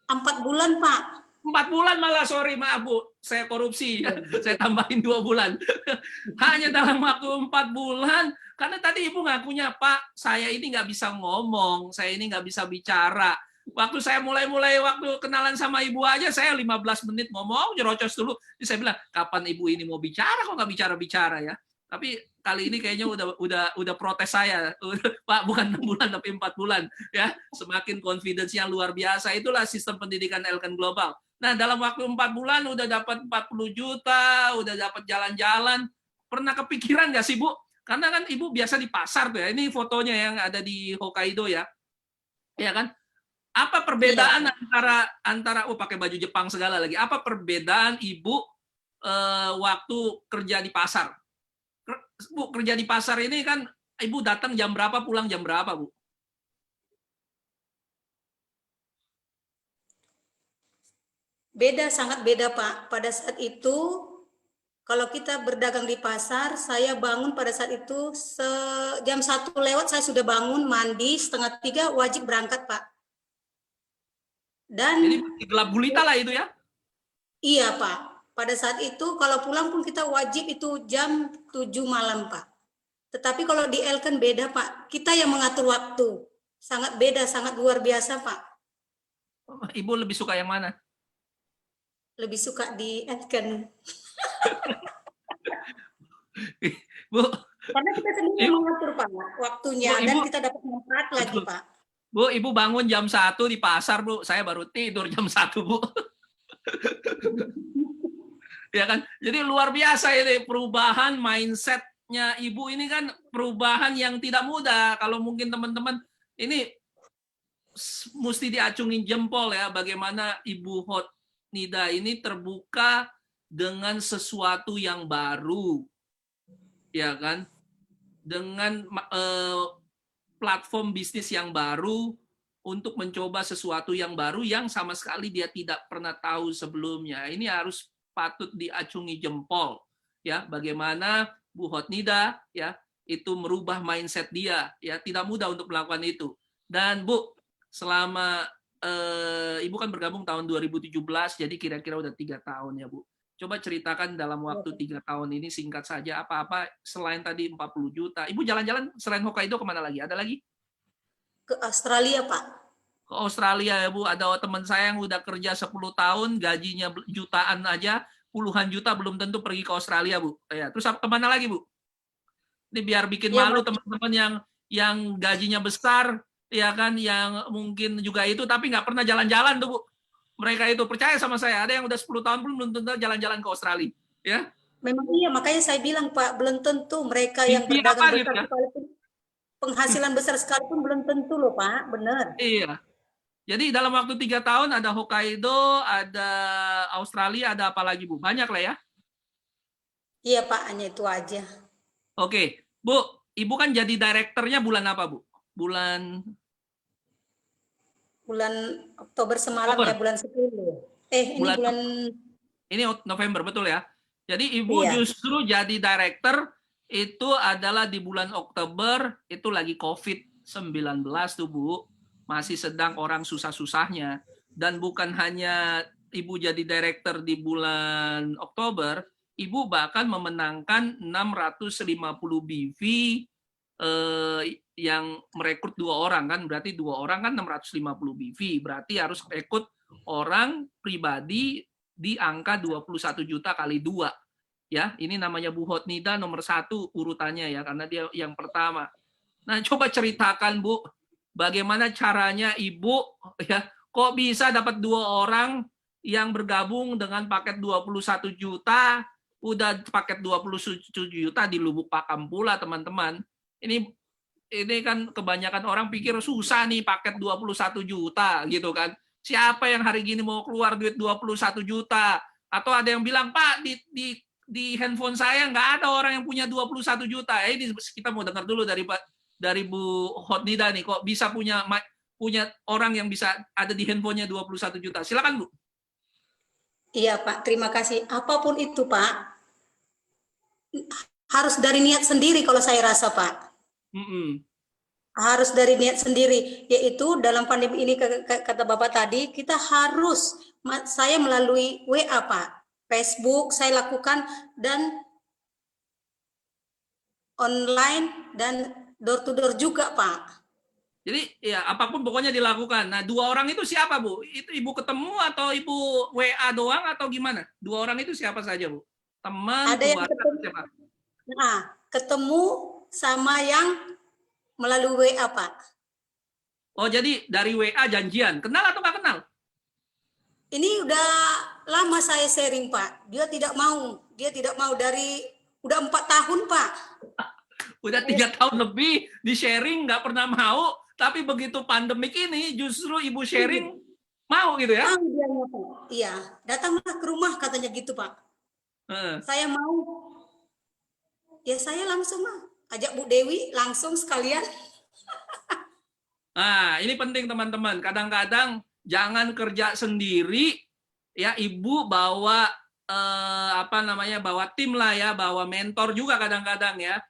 4 bulan, Pak. 4 bulan malah, sorry, maaf Bu, saya korupsi, saya tambahin 2 bulan. Hanya dalam waktu 4 bulan, karena tadi Ibu ngakunya, Pak, saya ini nggak bisa ngomong, saya ini nggak bisa bicara. Waktu saya mulai waktu kenalan sama Ibu aja, saya 15 menit ngomong, nyerocos dulu. Jadi saya bilang, kapan Ibu ini mau bicara, kok nggak bicara-bicara ya? Tapi kali ini kayaknya udah protes saya, Pak, bukan 6 bulan tapi 4 bulan ya. Semakin confidence-nya luar biasa. Itulah sistem pendidikan Elken Global. Nah, dalam waktu 4 bulan udah dapat 40 juta, udah dapat jalan-jalan. Pernah kepikiran nggak sih, Bu? Karena kan Ibu biasa di pasar tuh ya. Ini fotonya yang ada di Hokkaido ya. Ya kan? Apa perbedaan antara pakai baju Jepang segala lagi. Apa perbedaan Ibu waktu kerja di pasar? Bu, kerja di pasar ini kan Ibu datang jam berapa, pulang jam berapa, Bu? Beda, sangat beda, Pak. Pada saat itu, kalau kita berdagang di pasar, saya bangun pada saat itu jam 1 lewat saya sudah bangun, mandi, 2:30 wajib berangkat, Pak. Dan jadi gelap gulita lah itu ya? Iya, Pak. Pada saat itu kalau pulang pun kita wajib itu jam 7 malam, Pak. Tetapi kalau di Elken beda, Pak. Kita yang mengatur waktu. Sangat beda, sangat luar biasa, Pak. Ibu lebih suka yang mana? Lebih suka di Elken. Bu, karena kita sendiri yang mengatur, Pak, waktunya. Bu, dan kita dapat manfaat lagi, Pak. Bu, Ibu bangun jam 1 di pasar, Bu. Saya baru tidur jam 1, Bu. Ya kan? Jadi luar biasa ini perubahan mindset-nya Ibu ini kan perubahan yang tidak mudah. Kalau mungkin teman-teman ini mesti diacungin jempol ya bagaimana Ibu Hotnida ini terbuka dengan sesuatu yang baru. Ya kan? Dengan platform bisnis yang baru untuk mencoba sesuatu yang baru yang sama sekali dia tidak pernah tahu sebelumnya. Ini harus patut diacungi jempol ya bagaimana Bu Hotnida ya itu merubah mindset dia ya, tidak mudah untuk melakukan itu. Dan Bu, selama Ibu kan bergabung tahun 2017, jadi kira-kira udah 3 tahun ya Bu. Coba ceritakan dalam waktu 3 tahun ini singkat saja apa-apa selain tadi 40 juta. Ibu jalan-jalan selain Hokkaido kemana lagi? Ada lagi? Ke Australia, Pak. Ke Australia ya Bu, ada teman saya yang udah kerja 10 tahun, gajinya jutaan aja, puluhan juta belum tentu pergi ke Australia Bu. Ya, terus kemana lagi Bu? Ini biar bikin malu teman-teman yang gajinya besar, ya kan, yang mungkin juga itu, tapi nggak pernah jalan-jalan tuh Bu. Mereka itu percaya sama saya, ada yang udah 10 tahun belum tentu jalan-jalan ke Australia. Ya. Memang iya, makanya saya bilang Pak, belum tentu mereka yang berdagang besar sekalipun, penghasilan besar sekalipun belum tentu loh Pak, benar. Iya. Jadi dalam waktu 3 tahun ada Hokkaido, ada Australia, ada apa lagi Bu? Banyak lah ya? Iya Pak, hanya itu aja. Oke, Bu, Ibu kan jadi direkturnya bulan apa Bu? Bulan Oktober semalam Oktober. Ya, bulan 10. Ini November, betul ya? Jadi Ibu justru jadi direktur itu adalah di bulan Oktober, itu lagi COVID-19 tuh Bu. Masih sedang orang susah-susahnya. Dan bukan hanya Ibu jadi direktur di bulan Oktober, Ibu bahkan memenangkan 650 BV yang merekrut 2 orang kan, berarti 2 orang kan 650 BV, berarti harus rekrut orang pribadi di angka 21 juta kali 2. Ya, ini namanya Bu Hotnida nomor 1 urutannya ya, karena dia yang pertama. Nah, coba ceritakan Bu, bagaimana caranya Ibu ya, kok bisa dapat 2 orang yang bergabung dengan paket 21 juta, udah paket 27 juta di Lubuk Pakam pula teman-teman. Ini kan kebanyakan orang pikir susah nih paket 21 juta gitu kan. siapa yang hari gini mau keluar duit 21 juta? Atau ada yang bilang, Pak, di handphone saya nggak ada orang yang punya 21 juta. Ini kita mau dengar dulu dari Bu Hotnida nih, kok bisa punya orang yang bisa ada di handphonenya 21 juta. Silakan, Bu. Iya Pak, terima kasih. Apapun itu Pak, harus dari niat sendiri kalau saya rasa Pak. Harus dari niat sendiri, yaitu dalam pandemi ini kata Bapak tadi, kita harus, saya melalui WA Pak, Facebook saya lakukan, dan online dan door to door juga Pak. Jadi ya apapun pokoknya dilakukan. Nah 2 orang itu siapa Bu? Itu Ibu ketemu atau Ibu WA doang atau gimana? 2 orang itu siapa saja Bu? Teman, Ada yang ketemu, siapa? nah, ketemu sama yang melalui WA Pak. Oh jadi dari WA janjian, kenal atau nggak kenal? Ini udah lama saya sharing Pak. Dia tidak mau dari udah 4 tahun Pak. Udah 3 tahun lebih di sharing nggak pernah mau, tapi begitu pandemik ini justru Ibu sharing mau gitu ya? Iya, datanglah ke rumah katanya gitu Pak. Saya mau, ya saya langsung ajak Bu Dewi langsung sekalian. Nah, ini penting teman-teman. Kadang-kadang jangan kerja sendiri, ya Ibu bawa bawa tim lah ya, bawa mentor juga kadang-kadang ya.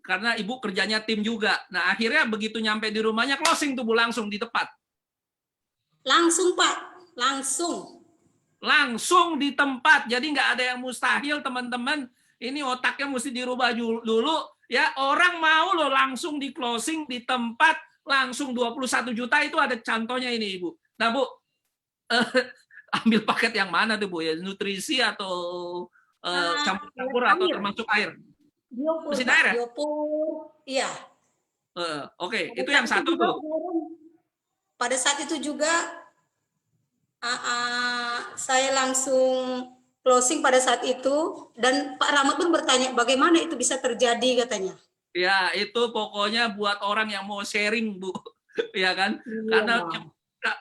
Karena Ibu kerjanya tim juga. Nah, akhirnya begitu nyampe di rumahnya closing tuh Bu langsung di tempat. Langsung Pak, langsung di tempat. Jadi nggak ada yang mustahil teman-teman. Ini otaknya mesti dirubah dulu ya. Orang mau loh langsung di closing di tempat, langsung 21 juta itu ada contohnya ini Ibu. Nah Bu, ambil paket yang mana tuh Bu ya? Nutrisi atau campur-campur atau termasuk air? Mesin air ya? Iya. Oke, itu yang satu tuh. Pada saat itu juga saya langsung closing pada saat itu, dan Pak Rahmat pun bertanya bagaimana itu bisa terjadi katanya. Ya itu pokoknya buat orang yang mau sharing Bu, ya kan? Iya. Karena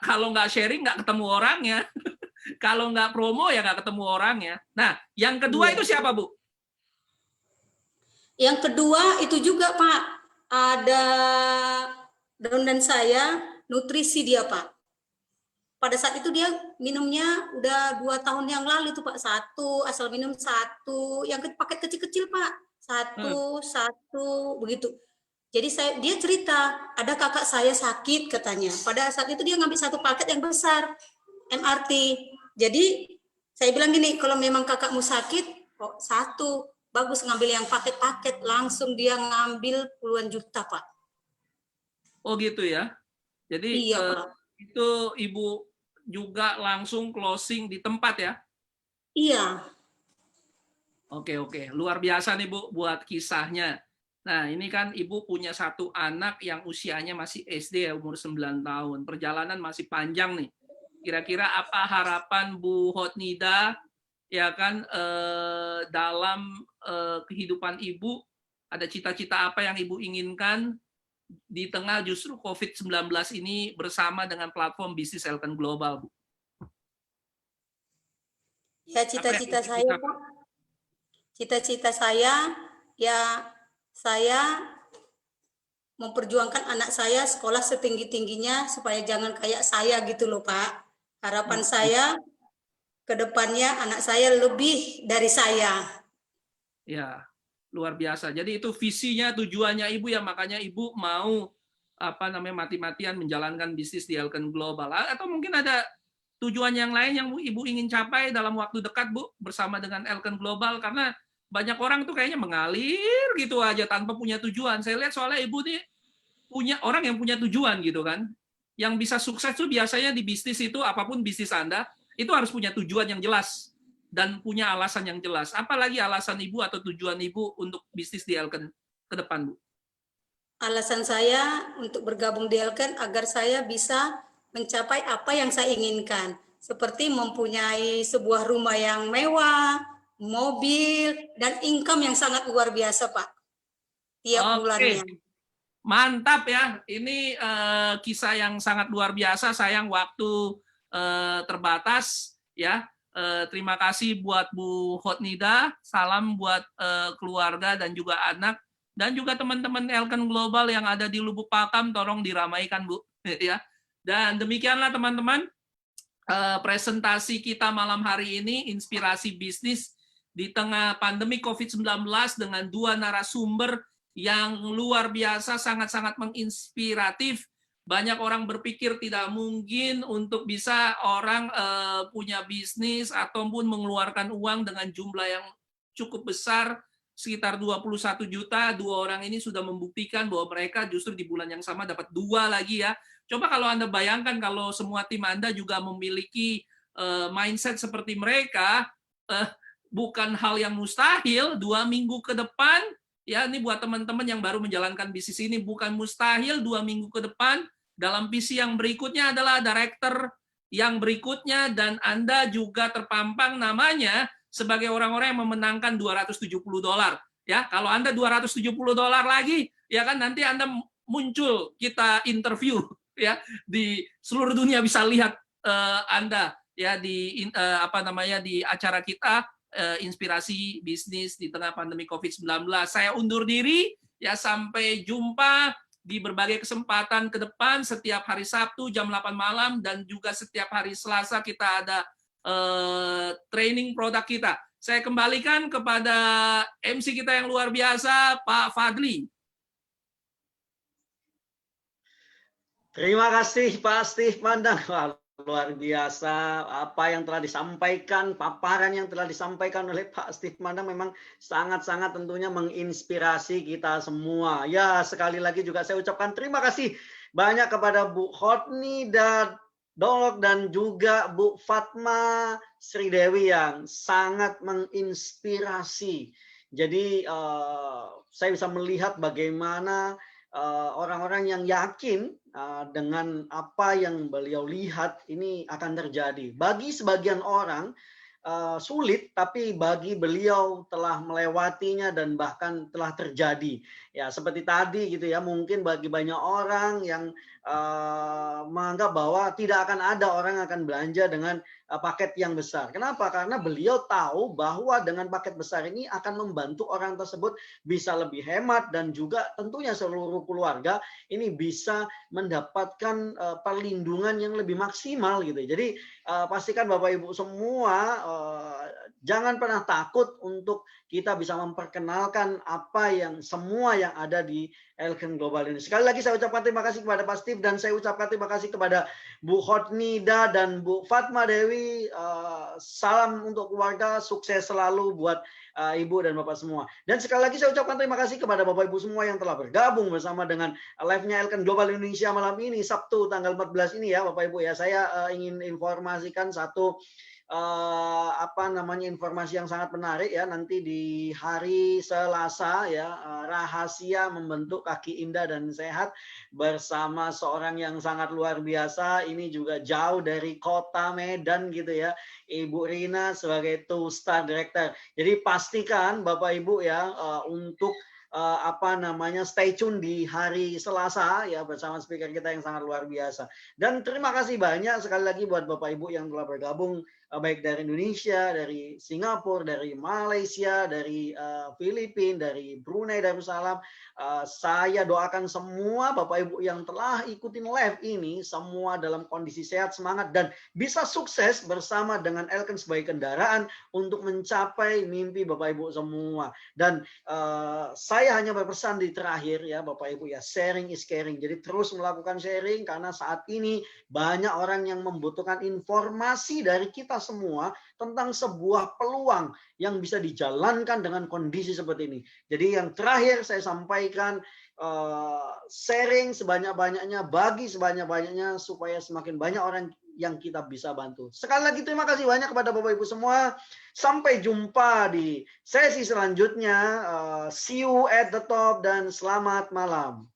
kalau nggak sharing nggak ketemu orangnya, kalau nggak promo ya nggak ketemu orangnya. Nah yang kedua itu siapa Bu? Yang kedua itu juga Pak, ada dan saya nutrisi dia Pak. Pada saat itu dia minumnya udah 2 tahun yang lalu tuh Pak, asal minum 1, yang paket kecil-kecil Pak, 1 begitu. Jadi dia cerita ada kakak saya sakit katanya. Pada saat itu dia ngambil 1 paket yang besar MRT. Jadi saya bilang gini, kalau memang kakakmu sakit kok 1, bagus ngambil yang paket-paket, langsung dia ngambil puluhan juta Pak. Oh gitu ya. Jadi iya, itu Ibu juga langsung closing di tempat ya? Iya. Oke. Luar biasa nih Bu buat kisahnya. Nah ini kan Ibu punya 1 anak yang usianya masih SD ya, umur 9 tahun. Perjalanan masih panjang nih. Kira-kira apa harapan Bu Hotnida ya kan dalam kehidupan Ibu? Ada cita-cita apa yang Ibu inginkan di tengah justru COVID-19 ini bersama dengan platform bisnis Elken Global, Bu? Ya cita-cita saya, Pak. Cita-cita saya, ya saya memperjuangkan anak saya sekolah setinggi-tingginya supaya jangan kayak saya gitu loh, Pak. Harapan saya ke depannya anak saya lebih dari saya. Ya. Luar biasa. Jadi itu visinya, tujuannya Ibu ya, makanya Ibu mau mati-matian menjalankan bisnis di Elken Global. Atau mungkin ada tujuan yang lain yang Ibu ingin capai dalam waktu dekat Bu bersama dengan Elken Global, karena banyak orang tuh kayaknya mengalir gitu aja tanpa punya tujuan. Saya lihat soalnya Ibu nih punya orang yang punya tujuan gitu kan. Yang bisa sukses tuh biasanya di bisnis itu, apapun bisnis Anda, itu harus punya tujuan yang jelas dan punya alasan yang jelas. Apalagi alasan Ibu atau tujuan Ibu untuk bisnis di Elken ke depan, Bu? Alasan saya untuk bergabung di Elken agar saya bisa mencapai apa yang saya inginkan. Seperti mempunyai sebuah rumah yang mewah, mobil, dan income yang sangat luar biasa, Pak. Tiap bulannya. Mantap ya, ini kisah yang sangat luar biasa. Sayang waktu terbatas ya. Terima kasih buat Bu Hotnida, salam buat keluarga dan juga anak, dan juga teman-teman Elken Global yang ada di Lubuk Pakam, tolong diramaikan Bu. Ya. Dan demikianlah teman-teman presentasi kita malam hari ini, inspirasi bisnis di tengah pandemi COVID-19 dengan dua narasumber yang luar biasa, sangat-sangat menginspiratif. Banyak orang berpikir tidak mungkin untuk bisa orang punya bisnis ataupun mengeluarkan uang dengan jumlah yang cukup besar, sekitar 21 juta. Dua orang ini sudah membuktikan bahwa mereka justru di bulan yang sama dapat dua lagi ya. Coba kalau Anda bayangkan kalau semua tim Anda juga memiliki mindset seperti mereka, bukan hal yang mustahil. 2 minggu ke depan, ya ini buat teman-teman yang baru menjalankan bisnis ini, bukan mustahil 2 minggu ke depan, dalam visi yang berikutnya adalah director yang berikutnya, dan Anda juga terpampang namanya sebagai orang-orang yang memenangkan $270. Ya, kalau Anda $270 lagi, ya kan nanti Anda muncul, kita interview ya di seluruh dunia bisa lihat Anda ya di di acara kita inspirasi bisnis di tengah pandemi COVID-19. Saya undur diri ya, sampai jumpa di berbagai kesempatan ke depan. Setiap hari Sabtu jam 8 malam dan juga setiap hari Selasa kita ada training produk kita. Saya kembalikan kepada MC kita yang luar biasa, Pak Fadli. Terima kasih Pak Steve Mandang. Luar biasa apa yang telah disampaikan, paparan yang telah disampaikan oleh Pak Steve Mandang memang sangat-sangat tentunya menginspirasi kita semua. Ya, sekali lagi juga saya ucapkan terima kasih banyak kepada Bu Hotnida Dolok dan juga Bu Fatma Sridewi yang sangat menginspirasi. Jadi saya bisa melihat bagaimana orang-orang yang yakin dengan apa yang beliau lihat ini akan terjadi. Bagi sebagian orang sulit, tapi bagi beliau telah melewatinya dan bahkan telah terjadi. Ya, seperti tadi gitu ya, mungkin bagi banyak orang yang menganggap bahwa tidak akan ada orang yang akan belanja dengan paket yang besar. Kenapa? Karena beliau tahu bahwa dengan paket besar ini akan membantu orang tersebut bisa lebih hemat, dan juga tentunya seluruh keluarga ini bisa mendapatkan perlindungan yang lebih maksimal gitu. Jadi pastikan Bapak Ibu semua jangan pernah takut untuk kita bisa memperkenalkan apa yang semua yang ada di Elken Global ini. Sekali lagi saya ucapkan terima kasih kepada Pak Steve, dan saya ucapkan terima kasih kepada Bu Hotnida dan Bu Fatma Dewi. Salam untuk keluarga, sukses selalu buat Ibu dan Bapak semua. Dan sekali lagi saya ucapkan terima kasih kepada Bapak Ibu semua yang telah bergabung bersama dengan live-nya Elken Global Indonesia malam ini, Sabtu tanggal 14 ini ya Bapak Ibu ya. Saya ingin informasikan satu informasi yang sangat menarik ya, nanti di hari Selasa ya, rahasia membentuk kaki indah dan sehat bersama seorang yang sangat luar biasa. Ini juga jauh dari kota Medan gitu ya, Ibu Rina sebagai Two-Star Director. Jadi pastikan Bapak Ibu ya untuk stay tune di hari Selasa ya bersama speaker kita yang sangat luar biasa. Dan terima kasih banyak sekali lagi buat Bapak Ibu yang telah bergabung baik dari Indonesia, dari Singapura, dari Malaysia, dari Filipina, dari Brunei Darussalam. Saya doakan semua Bapak Ibu yang telah ikutin live ini semua dalam kondisi sehat, semangat, dan bisa sukses bersama dengan Elken sebagai kendaraan untuk mencapai mimpi Bapak Ibu semua. Dan saya hanya berpesan di terakhir ya Bapak Ibu ya, sharing is caring. Jadi terus melakukan sharing karena saat ini banyak orang yang membutuhkan informasi dari kita semua tentang sebuah peluang yang bisa dijalankan dengan kondisi seperti ini. Jadi yang terakhir saya sampaikan, sharing sebanyak-banyaknya, bagi sebanyak-banyaknya supaya semakin banyak orang yang kita bisa bantu. Sekali lagi terima kasih banyak kepada Bapak Ibu semua. Sampai jumpa di sesi selanjutnya. See you at the top dan selamat malam.